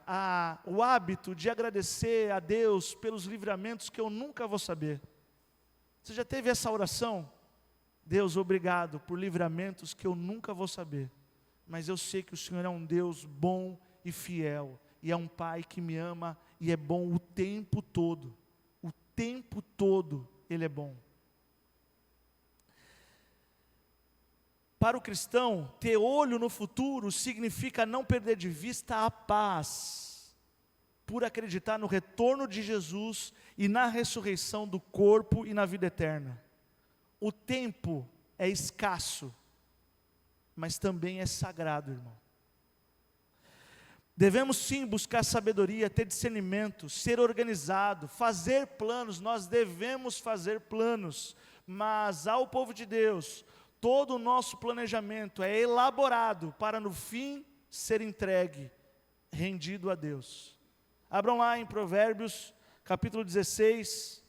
o hábito de agradecer a Deus pelos livramentos que eu nunca vou saber. Você já teve essa oração? Deus, obrigado por livramentos que eu nunca vou saber, mas eu sei que o Senhor é um Deus bom e fiel, e é um Pai que me ama e é bom o tempo todo. O tempo todo Ele é bom. Para o cristão, ter olho no futuro significa não perder de vista a paz, por acreditar no retorno de Jesus e na ressurreição do corpo e na vida eterna. O tempo é escasso, mas também é sagrado, irmão. Devemos sim buscar sabedoria, ter discernimento, ser organizado, fazer planos. Nós devemos fazer planos, mas ao povo de Deus, todo o nosso planejamento é elaborado para no fim ser entregue, rendido a Deus. Abram lá em Provérbios, capítulo 16,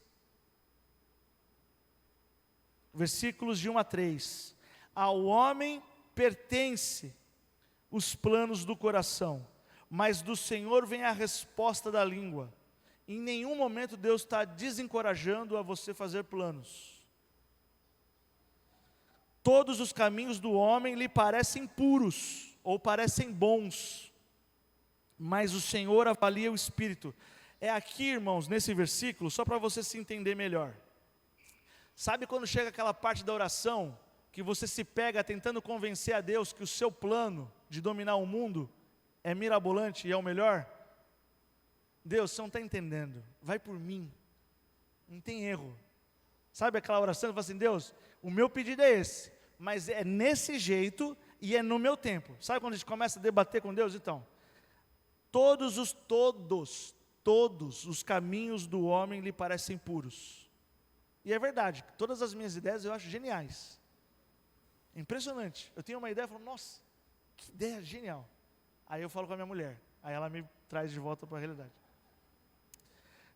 versículos de 1 a 3. Ao homem pertence os planos do coração, mas do Senhor vem a resposta da língua. Em nenhum momento Deus está desencorajando a você fazer planos. Todos os caminhos do homem lhe parecem puros, ou parecem bons, mas o Senhor avalia o espírito. É aqui, irmãos, nesse versículo, só para você se entender melhor. Sabe quando chega aquela parte da oração, que você se pega tentando convencer a Deus que o seu plano de dominar o mundo é mirabolante e é o melhor? Deus, você não está entendendo, vai por mim, não tem erro. Sabe aquela oração que fala assim, Deus, o meu pedido é esse, mas é nesse jeito e é no meu tempo. Sabe quando a gente começa a debater com Deus? Então, todos os caminhos do homem lhe parecem puros. E é verdade, todas as minhas ideias eu acho geniais. Impressionante. Eu tenho uma ideia e falo, nossa, que ideia genial. Aí eu falo com a minha mulher, aí ela me traz de volta para a realidade.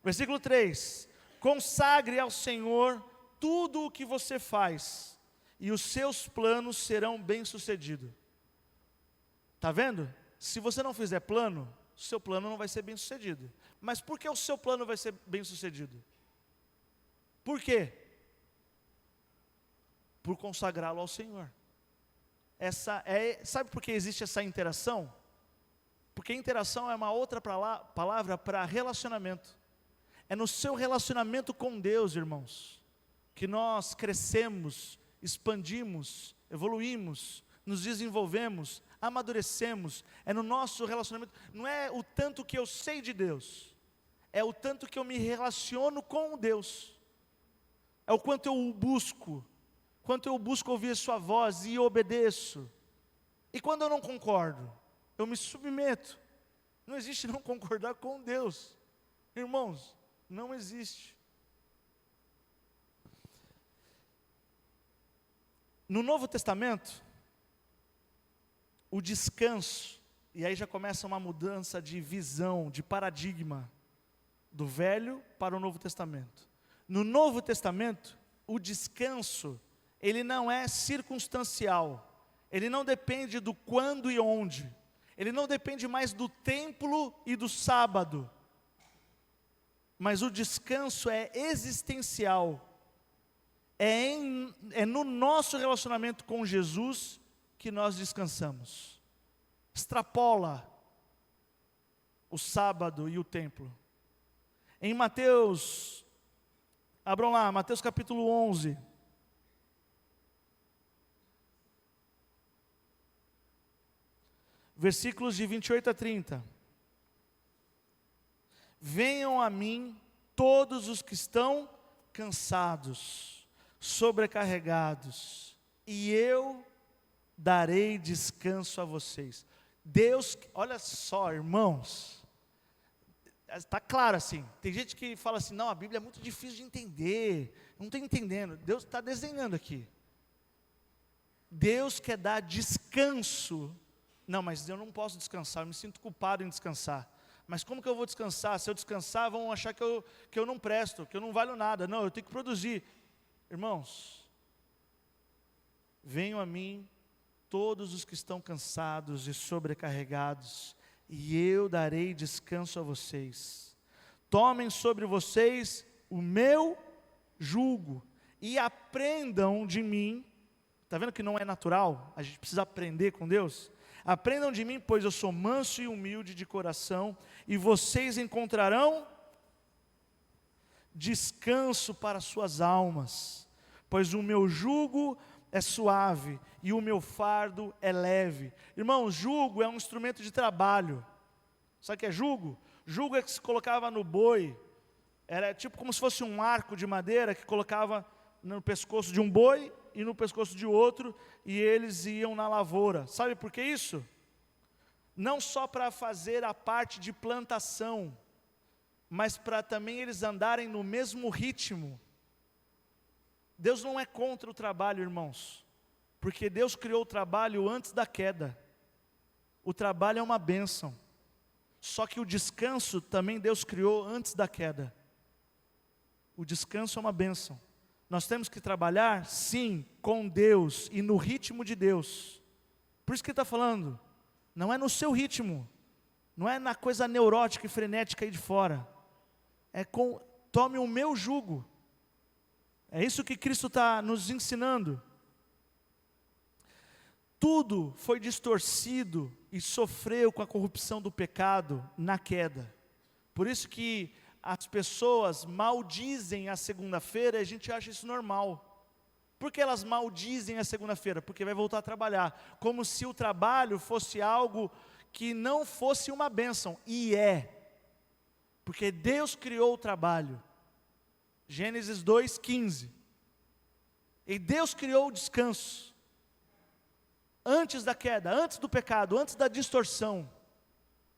Versículo 3. Consagre ao Senhor tudo o que você faz, e os seus planos serão bem-sucedidos. Está vendo? Se você não fizer plano, o seu plano não vai ser bem-sucedido. Mas por que o seu plano vai ser bem-sucedido? Por quê? Por consagrá-lo ao Senhor. Sabe por que existe essa interação? Porque interação é uma outra palavra para relacionamento. É no seu relacionamento com Deus, irmãos, que nós crescemos, expandimos, evoluímos, nos desenvolvemos, amadurecemos, é no nosso relacionamento, não é o tanto que eu sei de Deus, é o tanto que eu me relaciono com Deus, é o quanto eu busco ouvir a sua voz e obedeço. E quando eu não concordo, eu me submeto. Não existe não concordar com Deus, irmãos, não existe. No Novo Testamento, o descanso, e aí já começa uma mudança de visão, de paradigma, do Velho para o Novo Testamento. No Novo Testamento, o descanso, ele não é circunstancial, ele não depende do quando e onde, ele não depende mais do templo e do sábado, mas o descanso é existencial, é no nosso relacionamento com Jesus que nós descansamos. Extrapola o sábado e o templo. Em Mateus, abram lá, Mateus capítulo 11. Versículos de 28 a 30. Venham a mim todos os que estão cansados, sobrecarregados, e eu darei descanso a vocês. Deus, olha só, irmãos, está claro assim, tem gente que fala assim, não, a Bíblia é muito difícil de entender, não estou entendendo. Deus está desenhando aqui. Deus quer dar descanso. Não, mas eu não posso descansar, eu me sinto culpado em descansar. Mas como que eu vou descansar? Se eu descansar, vão achar que eu não presto, que eu não valho nada. Não, eu tenho que produzir. Irmãos, venham a mim todos os que estão cansados e sobrecarregados, e eu darei descanso a vocês. Tomem sobre vocês o meu jugo, e aprendam de mim. Está vendo que não é natural? A gente precisa aprender com Deus. Aprendam de mim, pois eu sou manso e humilde de coração, e vocês encontrarão descanso para suas almas, pois o meu jugo é suave e o meu fardo é leve. Irmão, jugo é um instrumento de trabalho. Sabe o que é jugo? Jugo é que se colocava no boi, era tipo como se fosse um arco de madeira que colocava no pescoço de um boi e no pescoço de outro, e eles iam na lavoura. Sabe por que isso? Não só para fazer a parte de plantação, mas para também eles andarem no mesmo ritmo. Deus não é contra o trabalho, irmãos, porque Deus criou o trabalho antes da queda. O trabalho é uma bênção, só que o descanso também Deus criou antes da queda. O descanso é uma bênção. Nós temos que trabalhar, sim, com Deus e no ritmo de Deus. Por isso que ele está falando, não é no seu ritmo, não é na coisa neurótica e frenética aí de fora. Tome o meu jugo. É isso que Cristo está nos ensinando. Tudo foi distorcido e sofreu com a corrupção do pecado na queda. Por isso que as pessoas maldizem a segunda-feira e a gente acha isso normal. Por que elas maldizem a segunda-feira? Porque vai voltar a trabalhar. Como se o trabalho fosse algo que não fosse uma bênção. E é. Porque Deus criou o trabalho. Gênesis 2:15. E Deus criou o descanso. Antes da queda, antes do pecado, antes da distorção.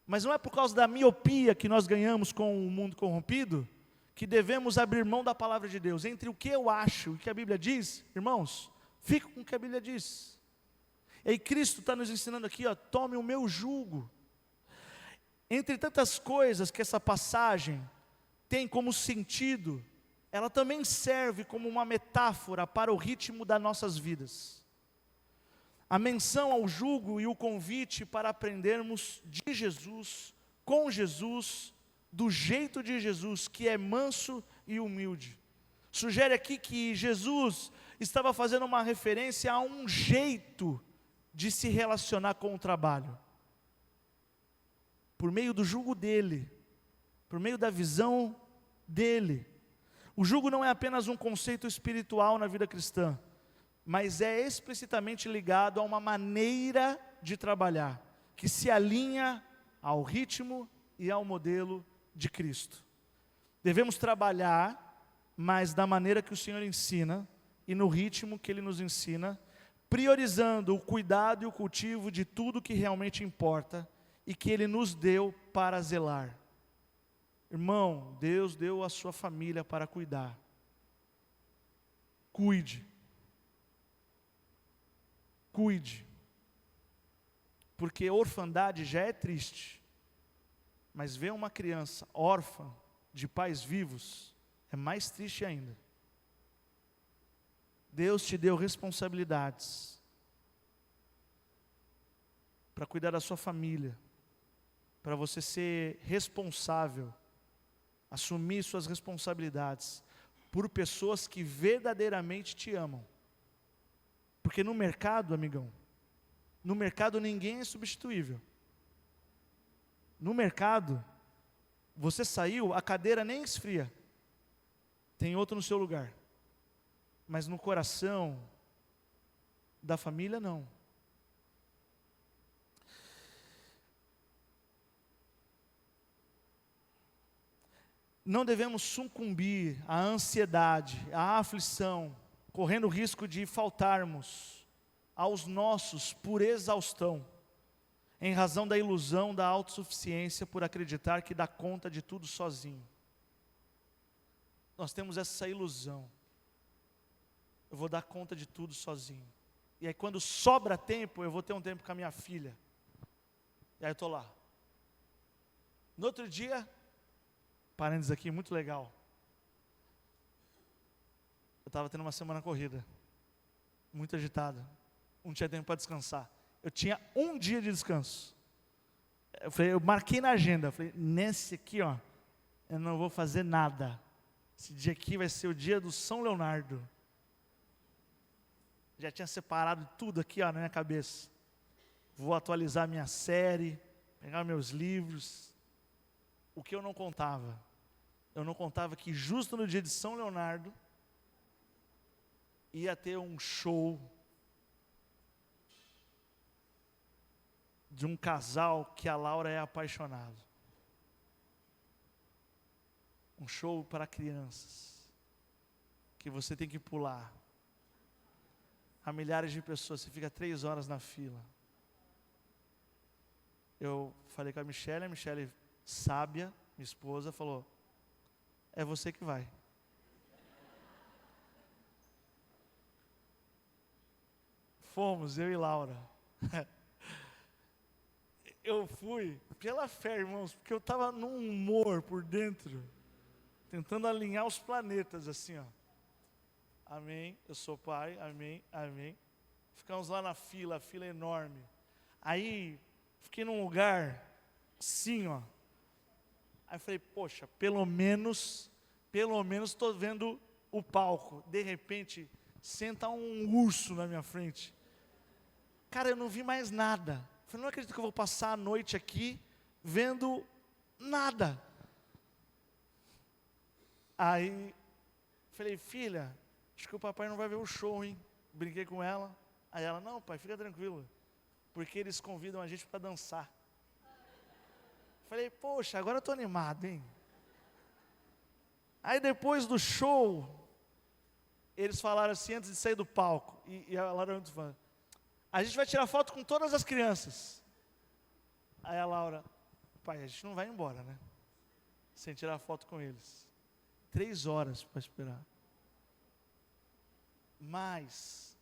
Mas não é por causa da miopia que nós ganhamos com o mundo corrompido, que devemos abrir mão da palavra de Deus. Entre o que eu acho e o que a Bíblia diz, irmãos, fico com o que a Bíblia diz. E aí Cristo está nos ensinando aqui, tome o meu jugo. Entre tantas coisas que essa passagem tem como sentido, ela também serve como uma metáfora para o ritmo das nossas vidas. A menção ao jugo e o convite para aprendermos de Jesus, com Jesus, do jeito de Jesus, que é manso e humilde. Sugere aqui que Jesus estava fazendo uma referência a um jeito de se relacionar com o trabalho. Por meio do jugo dele, por meio da visão dele. O jugo não é apenas um conceito espiritual na vida cristã, mas é explicitamente ligado a uma maneira de trabalhar que se alinha ao ritmo e ao modelo de Cristo. Devemos trabalhar, mas da maneira que o Senhor ensina e no ritmo que Ele nos ensina, priorizando o cuidado e o cultivo de tudo que realmente importa e que Ele nos deu para zelar. Irmão, Deus deu a sua família para cuidar. Cuide. Cuide. Porque orfandade já é triste, mas ver uma criança órfã de pais vivos é mais triste ainda. Deus te deu responsabilidades para cuidar da sua família, para você ser responsável, assumir suas responsabilidades por pessoas que verdadeiramente te amam. Porque no mercado, amigão, no mercado ninguém é substituível. No mercado, você saiu, a cadeira nem esfria. Tem outro no seu lugar. Mas no coração da família, não. Não devemos sucumbir à ansiedade, à aflição, correndo o risco de faltarmos aos nossos por exaustão, em razão da ilusão da autossuficiência por acreditar que dá conta de tudo sozinho. Nós temos essa ilusão. Eu vou dar conta de tudo sozinho. E aí quando sobra tempo, eu vou ter um tempo com a minha filha. E aí eu estou lá. No outro dia, parênteses aqui, muito legal. Eu estava tendo uma semana corrida, muito agitada. Não tinha tempo para descansar. Eu tinha um dia de descanso. Eu marquei na agenda. Falei, nesse aqui, ó, eu não vou fazer nada. Esse dia aqui vai ser o dia do São Leonardo. Já tinha separado tudo aqui, ó, na minha cabeça. Vou atualizar minha série, pegar meus livros. O que eu não contava? Eu não contava que justo no dia de São Leonardo ia ter um show de um casal que a Laura é apaixonada. Um show para crianças, que você tem que pular. Há milhares de pessoas, você fica 3 horas na fila. Eu falei com a Michele, sábia, minha esposa, falou, é você que vai. Fomos, eu e Laura. Eu fui pela fé, irmãos, porque eu estava num humor por dentro, tentando alinhar os planetas assim, ó. Amém, eu sou pai, amém, amém. Ficamos lá na fila, a fila é enorme. Aí, fiquei num lugar, assim, ó. Aí falei, poxa, pelo menos estou vendo o palco. De repente, senta um urso na minha frente. Cara, eu não vi mais nada. Falei, não acredito que eu vou passar a noite aqui vendo nada. Aí, falei, filha, acho que o papai não vai ver o show, hein? Brinquei com ela. Aí ela, não, pai, fica tranquilo, porque eles convidam a gente para dançar. Falei, poxa, agora eu estou animado, hein? Aí depois do show, eles falaram assim, antes de sair do palco, e a Laura falando, a gente vai tirar foto com todas as crianças. Aí a Laura, pai, a gente não vai embora, né? Sem tirar foto com eles. 3 horas para esperar. Mas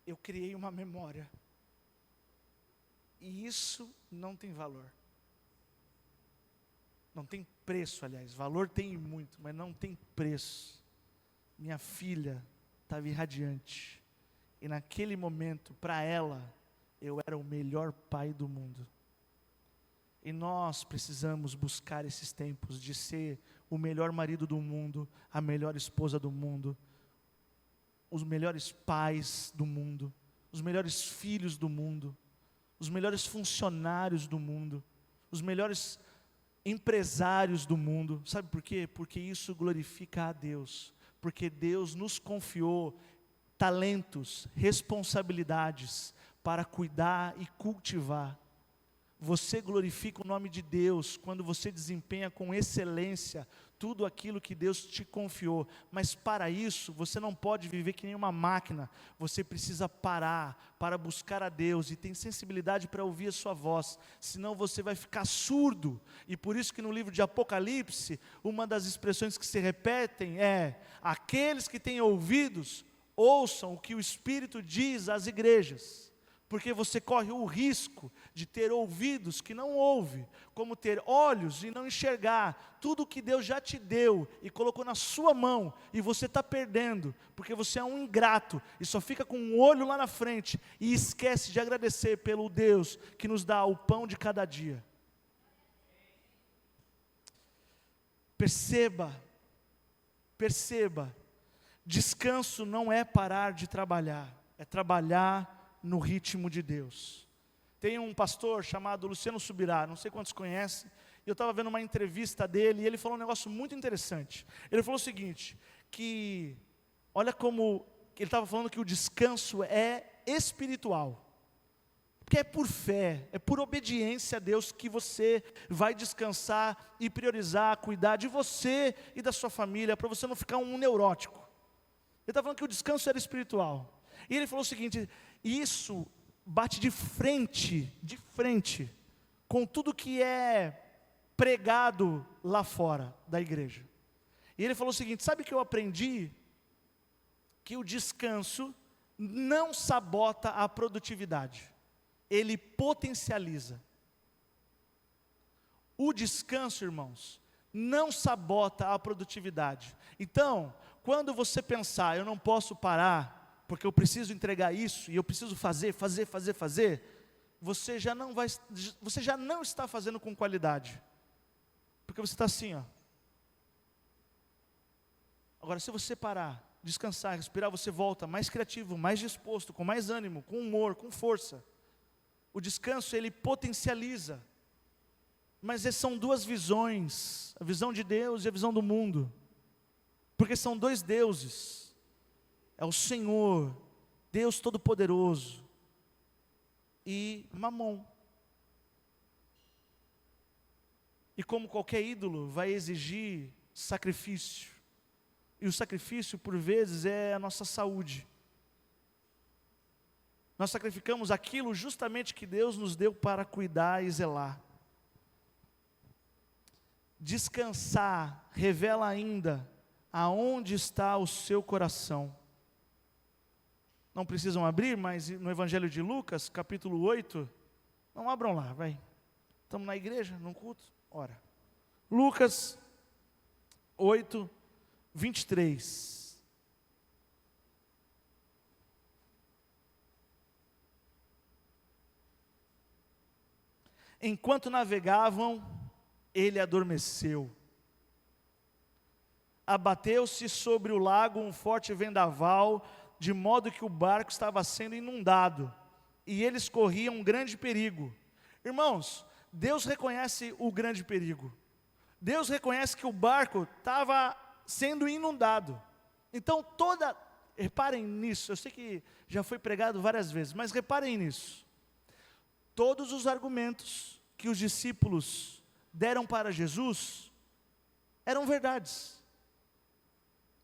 eu criei uma memória. E isso não tem valor. Não tem preço, aliás. Valor tem muito, mas não tem preço. Minha filha estava irradiante. E naquele momento, para ela, eu era o melhor pai do mundo. E nós precisamos buscar esses tempos de ser o melhor marido do mundo, a melhor esposa do mundo, os melhores pais do mundo, os melhores filhos do mundo, os melhores funcionários do mundo, os melhores empresários do mundo. Sabe por quê? Porque isso glorifica a Deus. Porque Deus nos confiou talentos, responsabilidades para cuidar e cultivar. Você glorifica o nome de Deus quando você desempenha com excelência tudo aquilo que Deus te confiou. Mas para isso, você não pode viver que nem uma máquina. Você precisa parar para buscar a Deus e ter sensibilidade para ouvir a sua voz. Senão você vai ficar surdo. E por isso que no livro de Apocalipse, uma das expressões que se repetem é: aqueles que têm ouvidos, ouçam o que o Espírito diz às igrejas. Porque você corre o risco de ter ouvidos que não ouve, como ter olhos e não enxergar tudo que Deus já te deu e colocou na sua mão, e você está perdendo, porque você é um ingrato, e só fica com um olho lá na frente, e esquece de agradecer pelo Deus que nos dá o pão de cada dia. Perceba, descanso não é parar de trabalhar, é trabalhar no ritmo de Deus. Tem um pastor chamado Luciano Subirá, não sei quantos conhecem, e eu estava vendo uma entrevista dele, e ele falou um negócio muito interessante. Ele falou o seguinte, que, olha como, ele estava falando que o descanso é espiritual, porque é por fé, é por obediência a Deus que você vai descansar e priorizar, cuidar de você e da sua família, para você não ficar um neurótico. Ele estava falando que o descanso era espiritual, e ele falou o seguinte: isso bate de frente com tudo que é pregado lá fora da igreja. E ele falou o seguinte: sabe que eu aprendi? Que o descanso não sabota a produtividade, ele potencializa. O descanso, irmãos, não sabota a produtividade. Então, quando você pensar, eu não posso parar, porque eu preciso entregar isso, e eu preciso fazer, você já não está fazendo com qualidade, porque você está assim, ó. Agora, se você parar, descansar, respirar, você volta mais criativo, mais disposto, com mais ânimo, com humor, com força. O descanso, ele potencializa, mas são duas visões, a visão de Deus e a visão do mundo, porque são dois deuses. É o Senhor, Deus Todo-Poderoso, e Mamon. E como qualquer ídolo, vai exigir sacrifício. E o sacrifício, por vezes, é a nossa saúde. Nós sacrificamos aquilo justamente que Deus nos deu para cuidar e zelar. Descansar revela ainda aonde está o seu coração. Não precisam abrir, mas no Evangelho de Lucas, capítulo 8, não abram lá, vai. Estamos na igreja, num culto? Ora. Lucas 8, 23. Enquanto navegavam, ele adormeceu. Abateu-se sobre o lago um forte vendaval, de modo que o barco estava sendo inundado, e eles corriam um grande perigo. Irmãos, Deus reconhece o grande perigo. Deus reconhece que o barco estava sendo inundado. Então reparem nisso, eu sei que já foi pregado várias vezes, mas reparem nisso. Todos os argumentos que os discípulos deram para Jesus, eram verdades.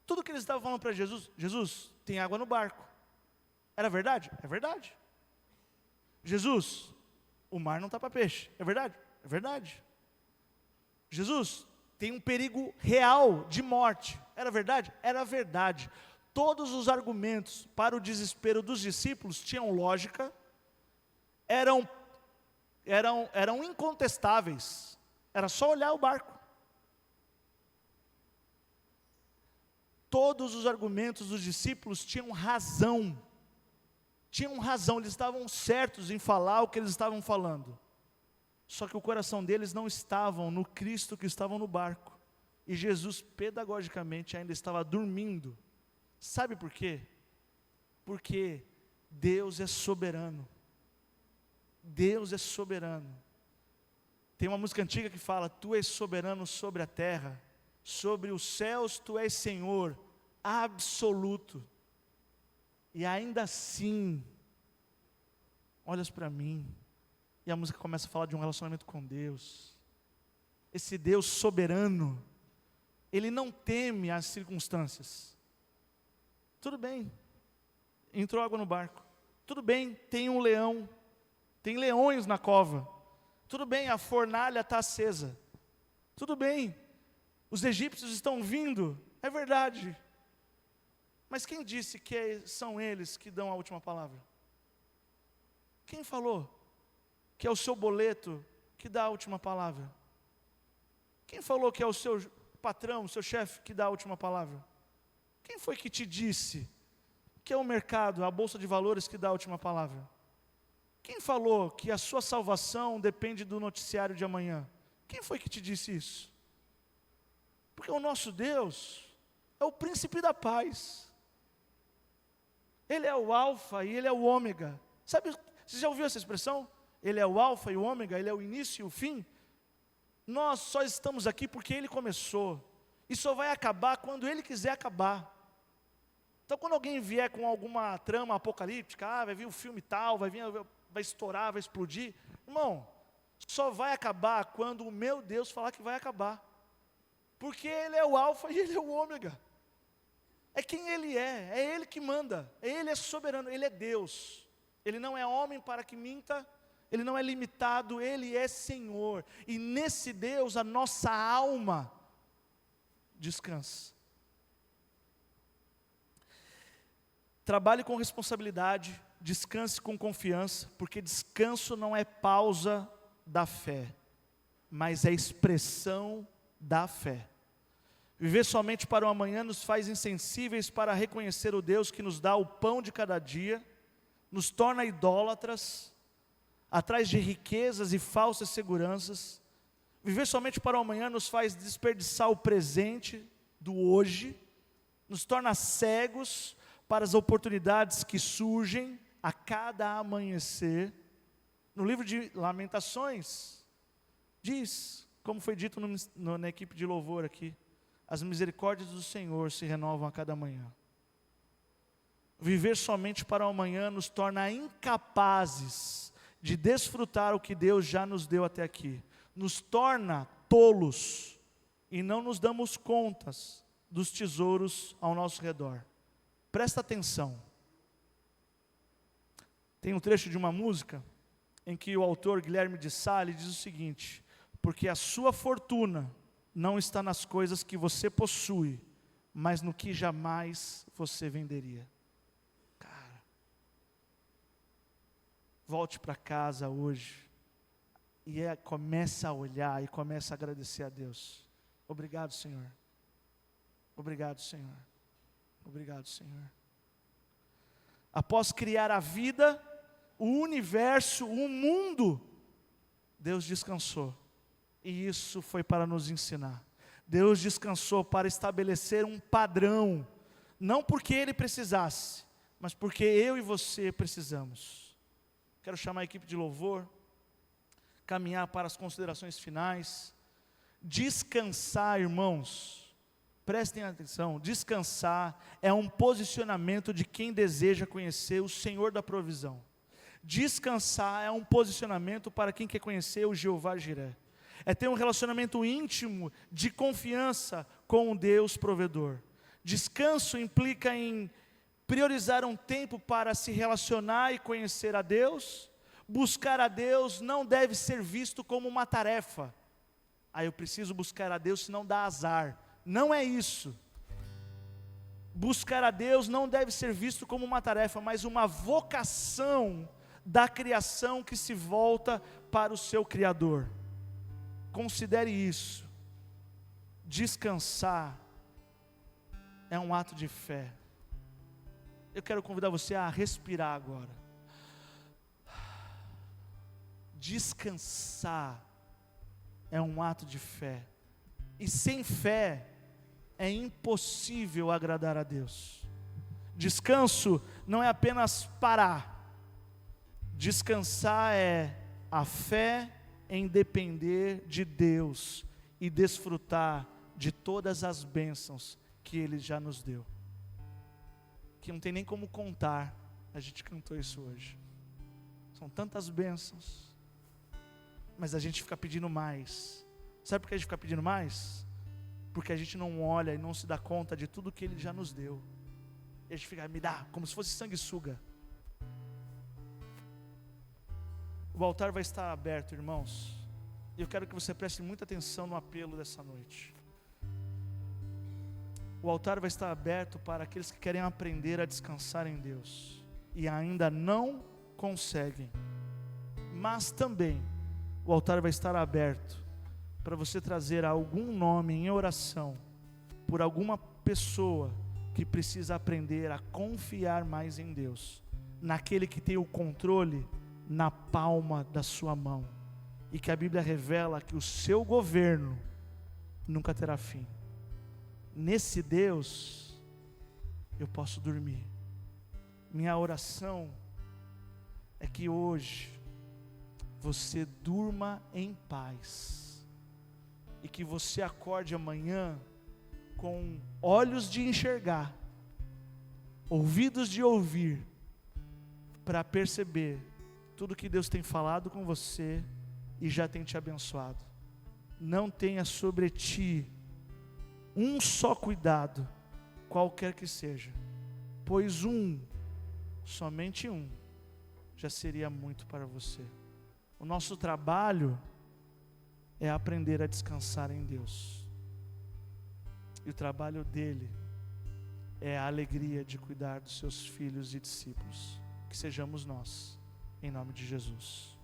Tudo que eles estavam falando para Jesus, Jesus, tem água no barco. Era verdade? É verdade. Jesus, o mar não está para peixe. É verdade? É verdade. Jesus, tem um perigo real de morte. Era verdade? Era verdade. Todos os argumentos para o desespero dos discípulos tinham lógica, eram incontestáveis. Era só olhar o barco. Todos os argumentos dos discípulos tinham razão, eles estavam certos em falar o que eles estavam falando, só que o coração deles não estava no Cristo que estava no barco, e Jesus pedagogicamente ainda estava dormindo. Sabe por quê? Porque Deus é soberano, Deus é soberano. Tem uma música antiga que fala: Tu és soberano sobre a terra, sobre os céus tu és Senhor absoluto. E ainda assim, olhas para mim, e a música começa a falar de um relacionamento com Deus. Esse Deus soberano, Ele não teme as circunstâncias. Tudo bem, entrou água no barco. Tudo bem, tem um leão, tem leões na cova. Tudo bem, a fornalha está acesa. Tudo bem, os egípcios estão vindo, é verdade. Mas quem disse que são eles que dão a última palavra? Quem falou que é o seu boleto que dá a última palavra? Quem falou que é o seu patrão, o seu chefe que dá a última palavra? Quem foi que te disse que é o mercado, a bolsa de valores que dá a última palavra? Quem falou que a sua salvação depende do noticiário de amanhã? Quem foi que te disse isso? Porque o nosso Deus é o príncipe da paz. Ele é o alfa e Ele é o ômega. Sabe, você já ouviu essa expressão? Ele é o alfa e o ômega, Ele é o início e o fim. Nós só estamos aqui porque Ele começou. E só vai acabar quando Ele quiser acabar. Então quando alguém vier com alguma trama apocalíptica, vai vir um filme tal, vai estourar, vai explodir. Irmão, só vai acabar quando o meu Deus falar que vai acabar. Porque Ele é o alfa e Ele é o ômega. É quem Ele é Ele que manda, Ele é soberano, Ele é Deus. Ele não é homem para que minta, Ele não é limitado, Ele é Senhor. E nesse Deus a nossa alma descansa. Trabalhe com responsabilidade, descanse com confiança, porque descanso não é pausa da fé, mas é expressão da fé. Viver somente para o amanhã nos faz insensíveis para reconhecer o Deus que nos dá o pão de cada dia, nos torna idólatras, atrás de riquezas e falsas seguranças. Viver somente para o amanhã nos faz desperdiçar o presente do hoje, nos torna cegos para as oportunidades que surgem a cada amanhecer. No livro de Lamentações, diz, como foi dito na equipe de louvor aqui, as misericórdias do Senhor se renovam a cada manhã. Viver somente para o amanhã nos torna incapazes de desfrutar o que Deus já nos deu até aqui. Nos torna tolos e não nos damos contas dos tesouros ao nosso redor. Presta atenção. Tem um trecho de uma música em que o autor Guilherme de Sales diz o seguinte: porque a sua fortuna não está nas coisas que você possui, mas no que jamais você venderia. Cara, volte para casa hoje e comece a olhar e comece a agradecer a Deus. Obrigado, Senhor. Obrigado, Senhor. Obrigado, Senhor. Após criar a vida, o universo, o mundo, Deus descansou. E isso foi para nos ensinar. Deus descansou para estabelecer um padrão, não porque Ele precisasse, mas porque eu e você precisamos. Quero chamar a equipe de louvor, caminhar para as considerações finais. Descansar, irmãos, prestem atenção, descansar é um posicionamento de quem deseja conhecer o Senhor da provisão. Descansar é um posicionamento para quem quer conhecer o Jeová Jiré. É ter um relacionamento íntimo de confiança com o Deus provedor. Descanso implica em priorizar um tempo para se relacionar e conhecer a Deus. Buscar a Deus não deve ser visto como uma tarefa. Eu preciso buscar a Deus, senão dá azar. Não é isso. Buscar a Deus não deve ser visto como uma tarefa, mas uma vocação da criação que se volta para o seu Criador. Considere isso. Descansar é um ato de fé. Eu quero convidar você a respirar agora. Descansar é um ato de fé. E sem fé é impossível agradar a Deus. Descanso não é apenas parar. Descansar é a fé em depender de Deus e desfrutar de todas as bênçãos que Ele já nos deu. que não tem nem como contar. A gente cantou isso hoje. São tantas bênçãos, mas a gente fica pedindo mais. Sabe por que a gente fica pedindo mais? Porque a gente não olha e não se dá conta de tudo que Ele já nos deu. E a gente fica, me dá, como se fosse sanguessuga. O altar vai estar aberto, irmãos. E eu quero que você preste muita atenção no apelo dessa noite. O altar vai estar aberto para aqueles que querem aprender a descansar em Deus e ainda não conseguem. Mas também o altar vai estar aberto para você trazer algum nome em oração por alguma pessoa que precisa aprender a confiar mais em Deus, naquele que tem o controle na palma da sua mão, e que a Bíblia revela que o seu governo nunca terá fim. Nesse Deus eu posso dormir. Minha oração é que hoje você durma em paz e que você acorde amanhã com olhos de enxergar, ouvidos de ouvir, para perceber tudo que Deus tem falado com você e já tem te abençoado. Não tenha sobre ti um só cuidado, qualquer que seja, pois somente um, já seria muito para você. O nosso trabalho é aprender a descansar em Deus, e o trabalho dele é a alegria de cuidar dos seus filhos e discípulos. Que sejamos nós, em nome de Jesus.